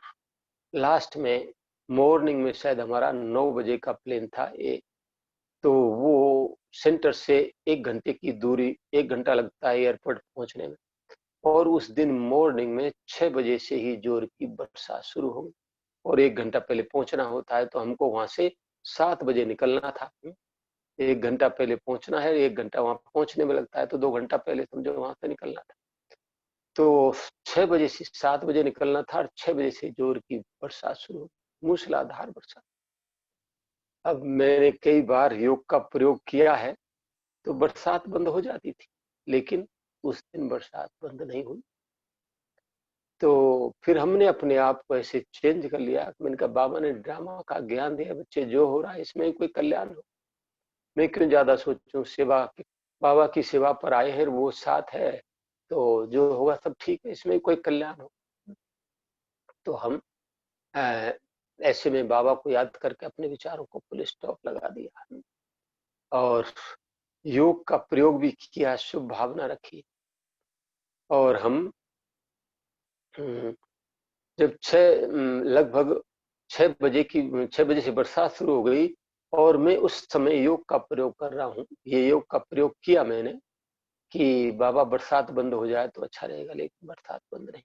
लास्ट में मॉर्निंग में शायद हमारा 9 बजे का प्लेन था ये, तो वो सेंटर से 1 घंटे की दूरी, 1 घंटा लगता है एयरपोर्ट पहुंचने में, और उस दिन मॉर्निंग में 6 बजे से ही जोर की बरसात शुरू हो गई, और 1 घंटा पहले पहुंचना होता है, तो हमको वहां से 7 बजे निकलना था। 1 घंटा पहले पहुंचना है, 1 घंटा वहां पहुंचने में लगता है, तो 2 घंटा पहले समझो वहां से निकलना था। तो 6 बजे से 7 बजे निकलना था, और 6 बजे से जोर की बरसात शुरू हो, मूसलाधार बरसात। अब मैंने कई बार योग का प्रयोग किया है तो बरसात बंद हो जाती थी, लेकिन उस दिन बरसात बंद नहीं हुई। तो फिर हमने अपने आप को ऐसे चेंज कर लिया। मैंने कहा बाबा ने ड्रामा का ज्ञान दिया, बच्चे जो हो रहा है इसमें कोई कल्याण हो, मैं क्यों ज्यादा सोचूं, सेवा बाबा की सेवा पर आए हैं, वो साथ है, तो जो होगा सब ठीक है, इसमें कोई कल्याण हो। तो हम ऐसे में बाबा को याद करके अपने विचारों को फुल स्टॉप लगा दिया, और योग का प्रयोग भी किया, शुभ भावना रखी। और हम जब लगभग 6 बजे से बरसात शुरू हो गई, और मैं उस समय योग का प्रयोग कर रहा हूँ, ये योग का प्रयोग किया मैंने कि बाबा बरसात बंद हो जाए तो अच्छा रहेगा, लेकिन बरसात बंद नहीं।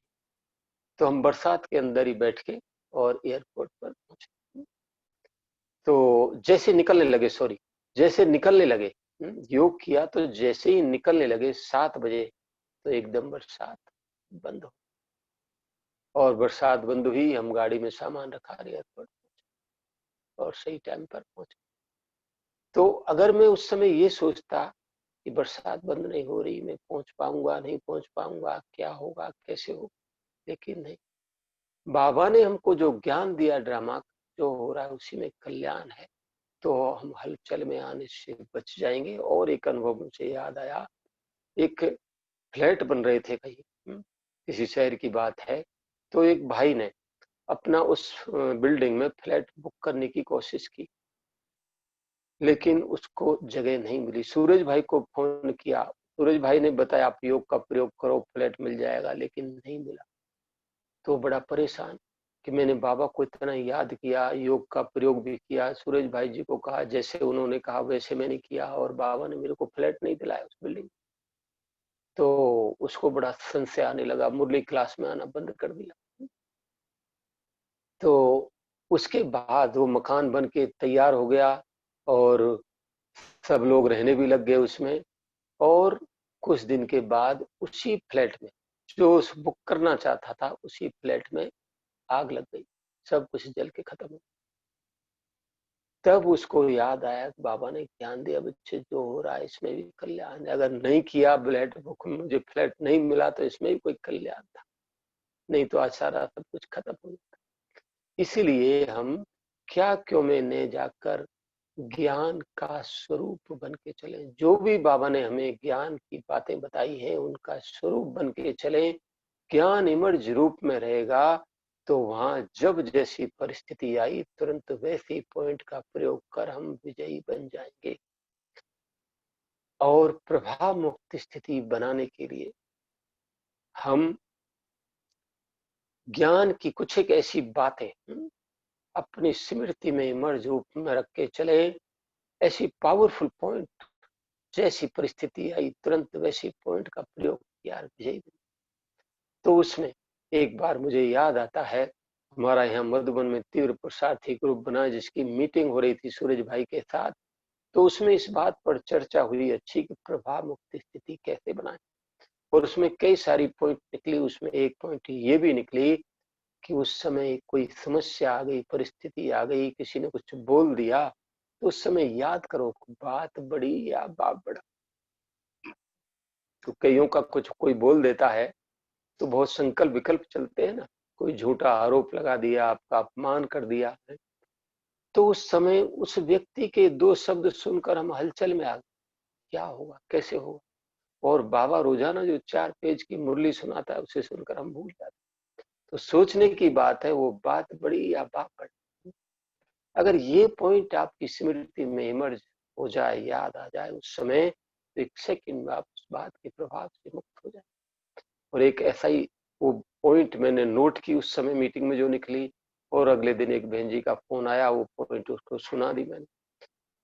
तो हम बरसात के अंदर ही बैठ के और एयरपोर्ट पर पहुंचे। तो जैसे निकलने लगे, सॉरी, जैसे निकलने लगे, योग किया तो जैसे ही निकलने लगे 7 बजे, तो एकदम बरसात बंद हो, और बरसात बंद हुई, हम गाड़ी में सामान रखा एयरपोर्ट और सही टाइम पर पहुंचे। तो अगर मैं उस समय ये सोचता कि बरसात बंद नहीं हो रही, मैं पहुंच पाऊंगा नहीं पहुंच पाऊंगा, क्या होगा कैसे होगा, लेकिन नहीं, बाबा ने हमको जो ज्ञान दिया, ड्रामा जो हो रहा है उसी में कल्याण है, तो हम हलचल में आने से बच जाएंगे। और एक अनुभव मुझे याद आया, एक फ्लैट बन रहे थे कहीं, किसी शहर की बात है, तो एक भाई ने अपना उस बिल्डिंग में फ्लैट बुक करने की कोशिश की, लेकिन उसको जगह नहीं मिली। सूरज भाई को फोन किया, सूरज भाई ने बताया आप योग का प्रयोग करो फ्लैट मिल जाएगा, लेकिन नहीं मिला। तो बड़ा परेशान कि मैंने बाबा को इतना याद किया, योग का प्रयोग भी किया, सूरज भाई जी को कहा, जैसे उन्होंने कहा वैसे मैंने किया, और बाबा ने मेरे को फ्लैट नहीं दिलाया उस बिल्डिंग। तो उसको बड़ा संशय आने लगा, मुरली क्लास में आना बंद कर दिया। तो उसके बाद वो मकान बन के तैयार हो गया, और सब लोग रहने भी लग गए उसमें। और कुछ दिन के बाद उसी फ्लैट में, जो उस बुक करना चाहता था, उसी फ्लैट में आग लग गई, सब कुछ जल के खत्म हो। तब उसको याद आया कि बाबा ने ज्ञान दिया, बच्चे जो हो रहा है इसमें भी कल्याण है, अगर नहीं किया फ्लैट बुक, मुझे फ्लैट नहीं मिला तो इसमें भी कोई कल्याण था, नहीं तो आज सारा सब कुछ खत्म हो गया। इसीलिए हम क्या क्यों में न जाकर ज्ञान का स्वरूप बन के चले, जो भी बाबा ने हमें ज्ञान की बातें बताई हैं उनका स्वरूप बन के चले। ज्ञान इमर्ज रूप में रहेगा, तो वहां जब जैसी परिस्थिति आई तुरंत वैसी पॉइंट का प्रयोग कर हम विजयी बन जाएंगे। और प्रभाव मुक्त स्थिति बनाने के लिए हम ज्ञान की कुछ एक ऐसी बातें अपनी स्मृति में इमर्ज रूप में रख के चले, ऐसी पावरफुल पॉइंट जैसी परिस्थिति आई तुरंत वैसी पॉइंट का प्रयोग किया विजयी। तो उसमें एक बार मुझे याद आता है, हमारा यहाँ मधुबन में तीव्र पुरुषार्थी ग्रुप बना जिसकी मीटिंग हो रही थी सूरज भाई के साथ। तो उसमें इस बात पर चर्चा हुई अच्छी कि प्रभाव मुक्त स्थिति कैसे बनाए, और उसमें कई सारी पॉइंट निकली। उसमें एक पॉइंट ये भी निकली कि उस समय कोई समस्या आ गई, परिस्थिति आ गई, किसी ने कुछ बोल दिया, तो उस समय याद करो बात बड़ी या बाप बड़ा। तो कईयों का कुछ कोई बोल देता है तो बहुत संकल्प विकल्प चलते हैं ना, कोई झूठा आरोप लगा दिया, आपका अपमान कर दिया है, तो उस समय उस व्यक्ति के दो शब्द सुनकर हम हलचल में आ गए, क्या होगा, कैसे होगा। और बाबा रोजाना जो 4 पेज की मुरली सुनाता है उसे सुनकर हम भूल जाते। तो सोचने की बात है, वो बात बड़ी या बात बड़ी। अगर ये पॉइंट आपकी स्मृति में इमर्ज हो जाए, याद आ जाए उस समय, तो एक सेकंड में आप उस बात के प्रभाव से मुक्त हो जाए। और एक ऐसा ही वो पॉइंट मैंने नोट की उस समय मीटिंग में जो निकली, और अगले दिन एक बहन जी का फोन आया, वो पॉइंट उसको सुना दी मैंने।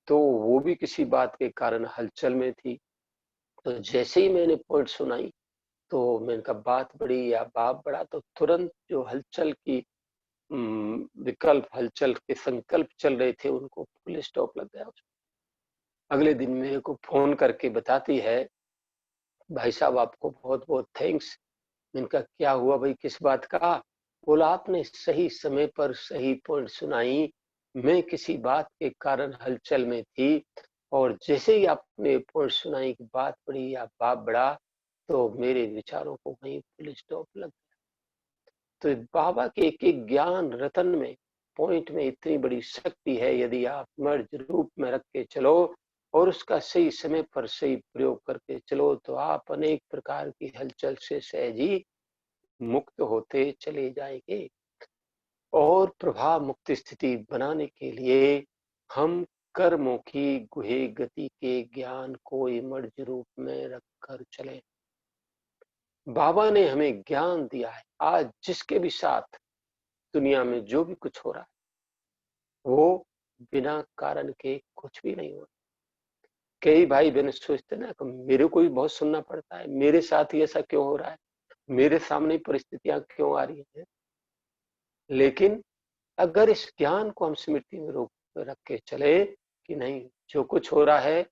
तो वो भी किसी बात के कारण हलचल में थी। तो जैसे ही मैंने पॉइंट सुनाई, तो मैंने कहा बात बड़ी या बाप बड़ा, तो तुरंत जो हलचल की विकल्प, हलचल के संकल्प चल रहे थे, उनको फुल स्टॉप लग गया। अगले दिन मेरे को फोन करके बताती है, भाई साहब आपको बहुत बहुत थैंक्स। इनका क्या हुआ भाई, किस बात का। बोला आपने सही समय पर सही पॉइंट सुनाई, मैं किसी बात के कारण हलचल में थी, और जैसे ही आपने पॉइंट सुनाई कि बात बड़ी या बाप बड़ा, तो मेरे विचारों को वहीं फुल स्टॉप लग। तो बाबा के एक एक ज्ञान रतन में, पॉइंट में इतनी बड़ी शक्ति है, यदि आप मर्ज रूप में रख के चलो और उसका सही समय पर सही प्रयोग करके चलो, तो आप अनेक प्रकार की हलचल से सहज ही मुक्त होते चले जाएंगे। और प्रभाव मुक्त स्थिति बनाने के लिए हम कर्मों की गुहे गति के ज्ञान को इमर्ज रूप में रखकर चले। बाबा ने हमें ज्ञान दिया है। आज जिसके भी साथ दुनिया में जो भी कुछ हो रहा है, वो बिना कारण के कुछ भी नहीं हो। कई भाई बहन सोचते ना कि मेरे को भी बहुत सुनना पड़ता है, मेरे साथ ही ऐसा क्यों हो रहा है, मेरे सामने परिस्थितियां क्यों आ रही हैं। लेकिन अगर इस ज्ञान को हम स्मृति में रोक रख के चले कि नहीं, जो कुछ हो रहा है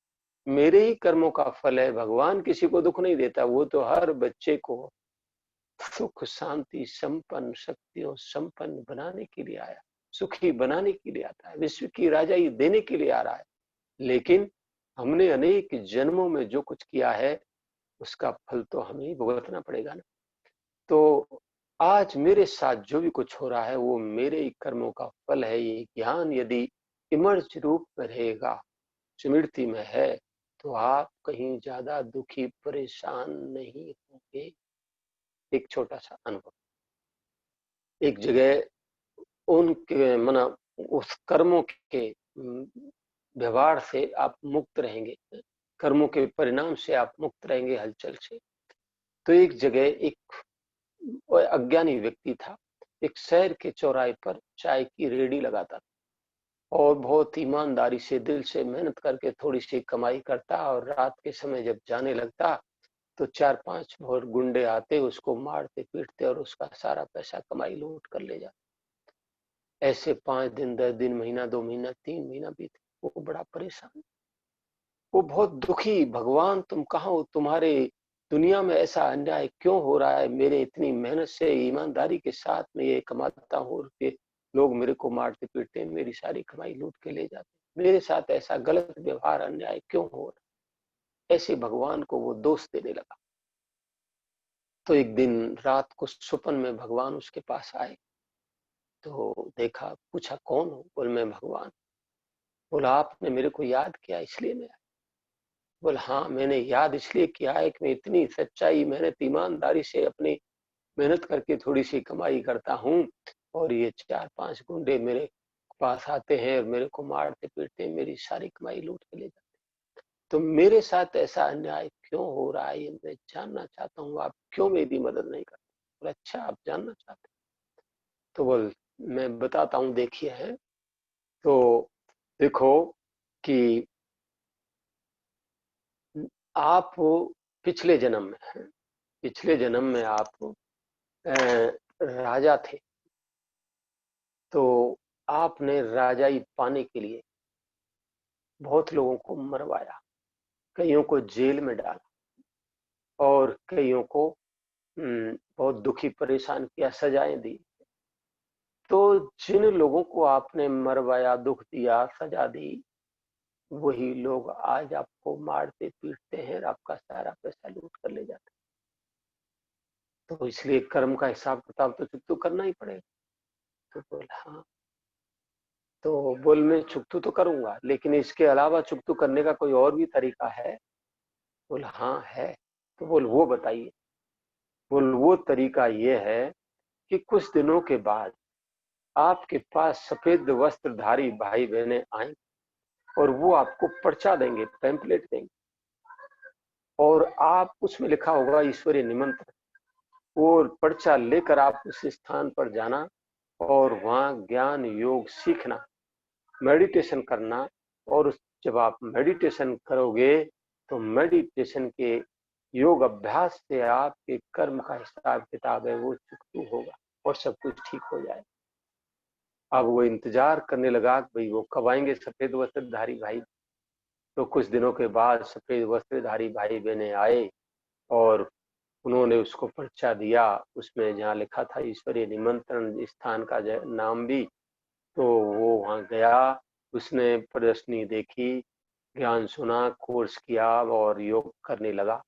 मेरे ही कर्मों का फल है, भगवान किसी को दुख नहीं देता, वो तो हर बच्चे को सुख शांति संपन्न शक्तियों संपन्न बनाने के लिए आया, सुखी बनाने के लिए आता है, विश्व की राजाई देने के लिए आ रहा है। लेकिन हमने अनेक जन्मों में जो कुछ किया है उसका फल तो हमें ही भुगतना पड़ेगा ना। तो आज मेरे साथ जो भी कुछ हो रहा है वो मेरे ही कर्मों का फल है। ये ज्ञान यदि इमर्ज रूप में रहेगा, स्मृति में है, तो आप कहीं ज्यादा दुखी परेशान नहीं होंगे। एक छोटा सा अनुभव, एक जगह उनके मना उस कर्मों के व्यवहार से आप मुक्त रहेंगे, कर्मों के परिणाम से आप मुक्त रहेंगे हलचल से। तो एक जगह एक अज्ञानी व्यक्ति था, एक शहर के चौराहे पर चाय की रेडी लगाता था और बहुत ईमानदारी से दिल से मेहनत करके थोड़ी सी कमाई करता, और रात के समय जब जाने लगता तो 4-5 और गुंडे आते, उसको मारते पीटते और उसका सारा पैसा कमाई लूट कर ले जाते। ऐसे 5 दिन 10 दिन महीना 2 महीना 3 महीना बीते, वो बड़ा परेशान, वो बहुत दुखी, भगवान तुम कहाँ हो, तुम्हारे दुनिया में ऐसा अन्याय क्यों हो रहा है, मेरे इतनी मेहनत से ईमानदारी के साथ में ये कमाता हूँ और ये लोग मेरे को मारते पीटते, मेरी सारी कमाई लूट के ले जाते, मेरे साथ ऐसा गलत व्यवहार अन्याय क्यों हो रहा है। ऐसे भगवान को वो दोष देने लगा। तो एक दिन रात को स्वप्न में भगवान उसके पास आए, तो देखा, पूछा कौन हो, बोल मैं भगवान। बोला आपने मेरे को याद किया इसलिए मैं। बोले हाँ, मैंने याद इसलिए किया है कि मैं इतनी सच्चाई मेहनत ईमानदारी से अपनी मेहनत करके थोड़ी सी कमाई करता हूँ, और ये 4-5 गुंडे मेरे पास आते हैं और मेरे को मारते पीटते हैं, मेरी सारी कमाई लूट के ले जाते। तो मेरे साथ ऐसा अन्याय क्यों हो रहा है, ये मैं जानना चाहता हूँ, आप क्यों मेरी मदद नहीं करते। बोले अच्छा, आप जानना चाहते। तो बोल मैं बताता हूँ, देखिए है। तो देखो कि आप पिछले जन्म में हैं, पिछले जन्म में आप राजा थे, तो आपने राजाई पाने के लिए बहुत लोगों को मरवाया, कईयों को जेल में डाला और कईयों को बहुत दुखी परेशान किया, सजाएं दी। तो जिन लोगों को आपने मरवाया, दुख दिया, सजा दी, वही लोग आज आपको मारते पीटते हैं और आपका सारा पैसा लूट कर ले जाते हैं। तो इसलिए कर्म का हिसाब किताब तो चुकतू करना ही पड़ेगा। तो बोला हाँ, तो बोल मैं चुकतू तो करूंगा, लेकिन इसके अलावा चुकतू करने का कोई और भी तरीका है? बोल हाँ है। तो बोल वो बताइए। बोल वो तरीका ये है कि कुछ दिनों के बाद आपके पास सफेद वस्त्रधारी भाई बहनें आएंगे और वो आपको पर्चा देंगे, पैम्पलेट देंगे, और आप उसमें लिखा होगा ईश्वरीय निमंत्रण, और पर्चा लेकर आप उस स्थान पर जाना और वहां ज्ञान योग सीखना, मेडिटेशन करना। और जब आप मेडिटेशन करोगे तो मेडिटेशन के योग अभ्यास से आपके कर्म का हिसाब किताब है वो चुकतू होगा और सब कुछ ठीक हो जाएगा। अब वो इंतजार करने लगा कि भाई वो कब आएंगे सफेद वस्त्रधारी भाई। तो कुछ दिनों के बाद सफेद वस्त्रधारी भाई बहने आए और उन्होंने उसको पर्चा दिया, उसमें जहाँ लिखा था ईश्वरीय निमंत्रण स्थान का नाम भी। तो वो वहां गया, उसने प्रदर्शनी देखी, ज्ञान सुना, कोर्स किया और योग करने लगा।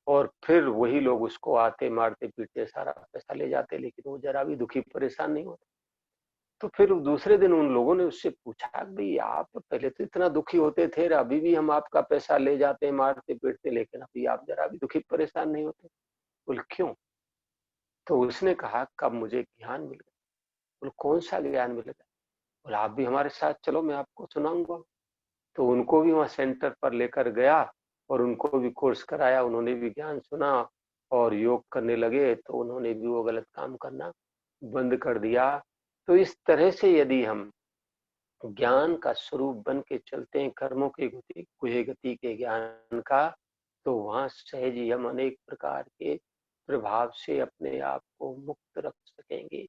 और फिर वही लोग उसको आते मारते पीटते सारा पैसा ले जाते, लेकिन वो जरा भी दुखी परेशान नहीं होता। तो फिर दूसरे दिन उन लोगों ने उससे पूछा, भाई आप पहले तो इतना दुखी होते थे, अभी भी हम आपका पैसा ले जाते मारते पीटते, लेकिन अभी आप जरा भी दुखी परेशान नहीं होते। बोल क्यों? तो उसने कहा, कब मुझे ज्ञान मिल गया। बोल कौन सा ज्ञान मिल गया? बोला आप भी हमारे साथ चलो, मैं आपको सुनाऊंगा। तो उनको भी वहां सेंटर पर लेकर गया और उनको भी कोर्स कराया, उन्होंने भी ज्ञान सुना और योग करने लगे, तो उन्होंने भी वो गलत काम करना बंद कर दिया। तो इस तरह से यदि हम ज्ञान का स्वरूप बन के चलते हैं, कर्मों के गुहे गति के ज्ञान का, तो वहां सहज ही हम अनेक प्रकार के प्रभाव से अपने आप को मुक्त रख सकेंगे।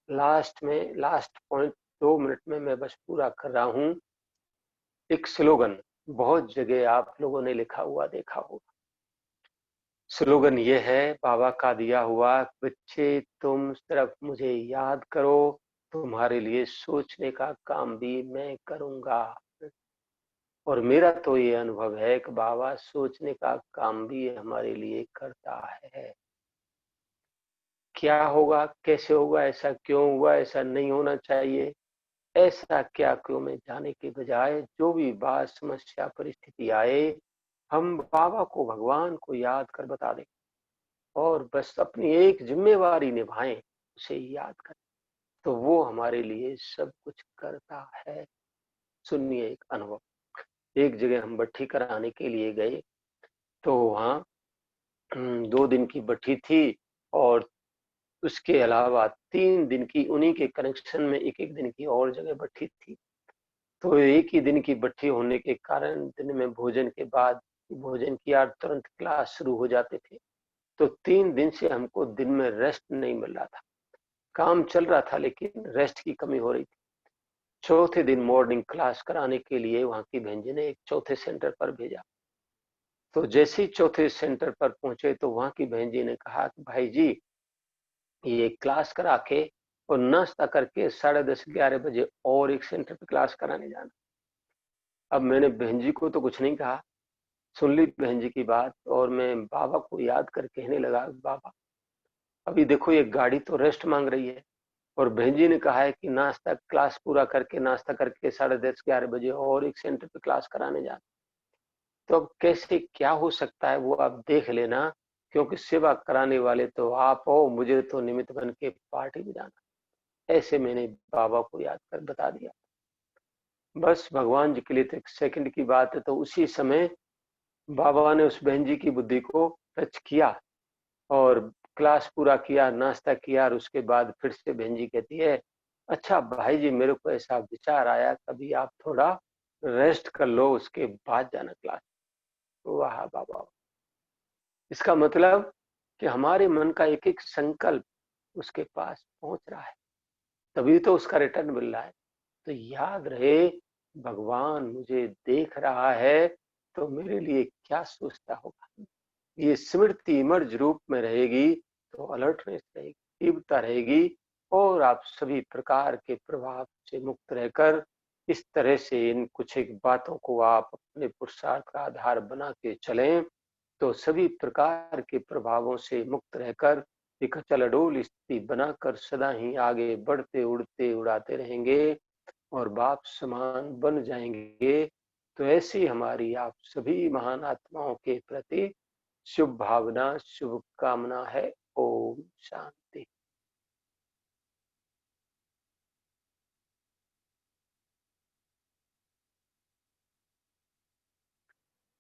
लास्ट पॉइंट 2 मिनट में मैं बस पूरा कर रहा हूं। एक स्लोगन बहुत जगह आप लोगों ने लिखा हुआ देखा होगा। स्लोगन ये है बाबा का दिया हुआ, बच्चे तुम सिर्फ मुझे याद करो, तुम्हारे लिए सोचने का काम भी मैं करूंगा। और मेरा तो ये अनुभव है कि बाबा सोचने का काम भी हमारे लिए करता है। क्या होगा, कैसे होगा, ऐसा क्यों हुआ, ऐसा नहीं होना चाहिए, ऐसा क्या क्यों में जाने के बजाय जो भी बात समस्या परिस्थिति आए, हम बाबा को भगवान को याद कर बता दें और बस अपनी एक जिम्मेवारी निभाएं, उसे याद करें, तो वो हमारे लिए सब कुछ करता है। सुनिए एक अनुभव। एक जगह हम बट्ठी कराने के लिए गए, तो वहाँ 2 दिन की बट्ठी थी और उसके अलावा 3 दिन की उन्हीं के कनेक्शन में एक एक दिन की और जगह बट्ठी थी। तो एक ही दिन की बट्ठी होने के कारण दिन में भोजन के बाद भोजन किया तुरंत क्लास शुरू हो जाते थे। तो 3 दिन से हमको दिन में रेस्ट नहीं मिल रहा था, काम चल रहा था लेकिन रेस्ट की कमी हो रही थी। चौथे दिन मॉर्निंग क्लास कराने के लिए वहां की बहन जी ने एक चौथे सेंटर पर भेजा। तो जैसे ही चौथे सेंटर पर पहुंचे तो वहां की बहन जी ने कहा कि भाई जी ये क्लास करा के और नाश्ता करके 10:30-11 बजे और एक सेंटर पर क्लास कराने जाना। अब मैंने बहन जी को तो कुछ नहीं कहा, सुन ली बहन जी की बात और मैं बाबा को याद कर कहने लगा, बाबा अभी देखो ये गाड़ी तो रेस्ट मांग रही है और बहन जी ने कहा है कि नाश्ता क्लास पूरा करके नाश्ता करके 10:30-11 बजे और एक सेंटर पे क्लास कराने जाना। तो अब कैसे क्या हो सकता है वो आप देख लेना, क्योंकि सेवा कराने वाले तो आप हो, मुझे तो निमित्त बन के पार्टी में जाना। ऐसे मैंने बाबा को याद कर बता दिया। बस भगवान जी के लिए तो एक सेकंड की बात है। तो उसी समय बाबा ने उस बहन जी की बुद्धि को टच किया और क्लास पूरा किया, नाश्ता किया और उसके बाद फिर से बहन जी कहती है, अच्छा भाई जी मेरे को ऐसा विचार आया, कभी आप थोड़ा रेस्ट कर लो उसके बाद जाना क्लास। वाह बाबा, इसका मतलब कि हमारे मन का एक एक संकल्प उसके पास पहुंच रहा है, तभी तो उसका रिटर्न मिल रहा है। तो याद रहे, भगवान मुझे देख रहा है तो मेरे लिए क्या सोचता होगा। ये स्मृति इमर्ज रूप में रहेगी तो अलर्टनेस रहेगी, तीव्रता रहेगी, और आप सभी प्रकार के प्रभाव से मुक्त रहकर इस तरह से इन कुछ एक बातों को आप अपने पुरुषार्थ का आधार बना के चलें, तो सभी प्रकार के प्रभावों से मुक्त रहकर एक अचल अडोल स्थिति बनाकर सदा ही आगे बढ़ते उड़ते उड़ाते रहेंगे और बाप समान बन जाएंगे। तो ऐसी हमारी आप सभी महान आत्माओं के प्रति शुभ भावना, शुभ कामना है। ओम शांति।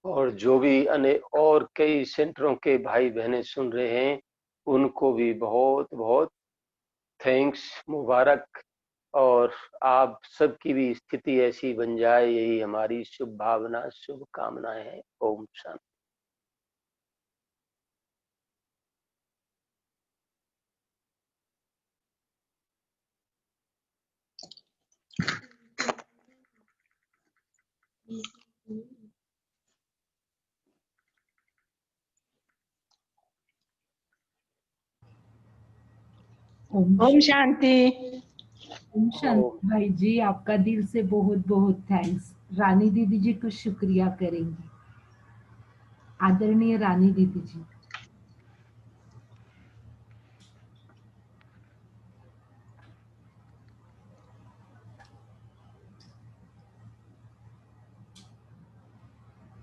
और जो भी अन्य और कई सेंटरों के भाई बहनें सुन रहे हैं, उनको भी बहुत बहुत थैंक्स, मुबारक। और आप सबकी भी स्थिति ऐसी बन जाए, यही हमारी शुभ भावना, शुभ कामनाएं हैं। ओम शांति। ओम शांति। ओम शांति भाई जी, आपका दिल से बहुत बहुत थैंक्स। रानी दीदी जी को शुक्रिया करेंगे, आदरणीय रानी दीदी जी।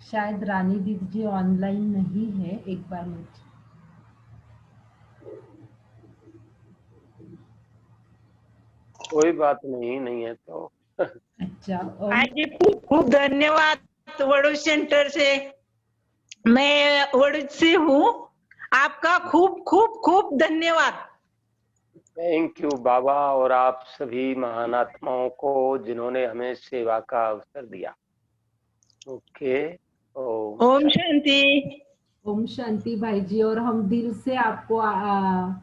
शायद रानी दीदी जी ऑनलाइन नहीं है, एक बार मुझे कोई बात नहीं, नहीं है तो अच्छा। भाई जी खूब खूब धन्यवाद। वड़ू सेंटर से, मैं वड़ू से हूँ। आपका खूब खूब खूब धन्यवाद। थैंक यू बाबा, और आप सभी महान आत्माओं को जिन्होंने हमें सेवा का अवसर दिया। ओके। ओम शांति। ओम शांति भाई जी। और हम दिल से आपको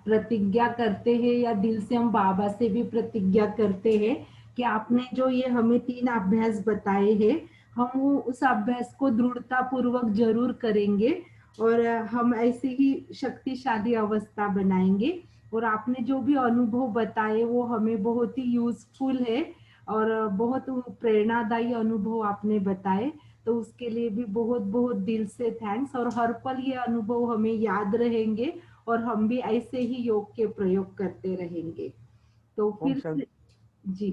प्रतिज्ञा करते हैं, या दिल से हम बाबा से भी प्रतिज्ञा करते हैं कि आपने जो ये हमें 3 अभ्यास बताए हैं, हम उस अभ्यास को दृढ़ता पूर्वक जरूर करेंगे और हम ऐसे ही शक्तिशाली अवस्था बनाएंगे। और आपने जो भी अनुभव बताए वो हमें बहुत ही यूजफुल है और बहुत प्रेरणादायी अनुभव आपने बताए, तो उसके लिए भी बहुत बहुत दिल से थैंक्स। और हर पल ये अनुभव हमें याद रहेंगे और हम भी ऐसे ही योग के प्रयोग करते रहेंगे। तो फिर से जी।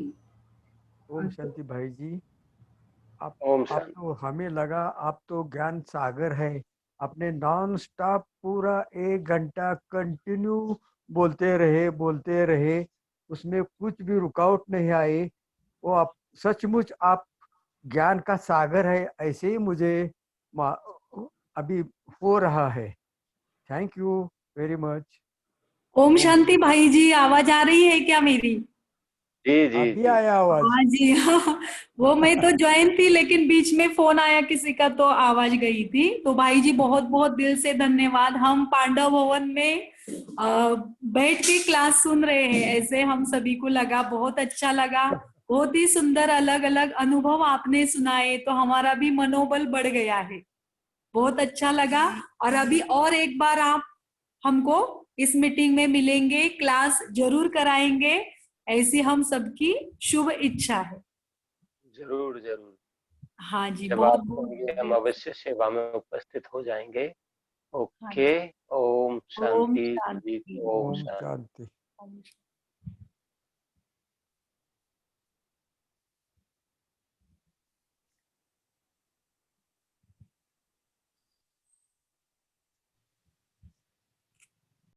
ओम शांति भाई जी। आप ओम आप शांति। तो हमें लगा आप तो ज्ञान सागर है। आपने नॉन स्टॉप पूरा 1 घंटा कंटिन्यू बोलते रहे, उसमें कुछ भी रुकावट नहीं आई। वो आप सचमुच आप ज्ञान का सागर है, ऐसे ही मुझे अभी हो रहा है। Thank you very much. ओम शांति भाई जी, आवाज आ रही है क्या मेरी? जी जी अभी जी। आया आवाज। हाँ जी। हाँ, वो मैं तो ज्वाइन थी लेकिन बीच में फोन आया किसी का तो आवाज गई थी। तो भाई जी बहुत बहुत दिल से धन्यवाद। हम पांडव भवन में बैठ के क्लास सुन रहे हैं, ऐसे हम सभी को लगा, बहुत अच्छा लगा। बहुत ही सुंदर अलग अलग अनुभव आपने सुनाए, तो हमारा भी मनोबल बढ़ गया है। बहुत अच्छा लगा। और अभी और एक बार आप हमको इस मीटिंग में मिलेंगे, क्लास जरूर कराएंगे, ऐसी हम सबकी शुभ इच्छा है। जरूर जरूर। हाँ जी, जब बहुत आप कहेंगे हम बहुत अवश्य सेवा में उपस्थित हो जाएंगे। हाँ ओके। जी। ओम ओम शांति जी। शांति। ओम ओम शांति। शांति। ओम शांति।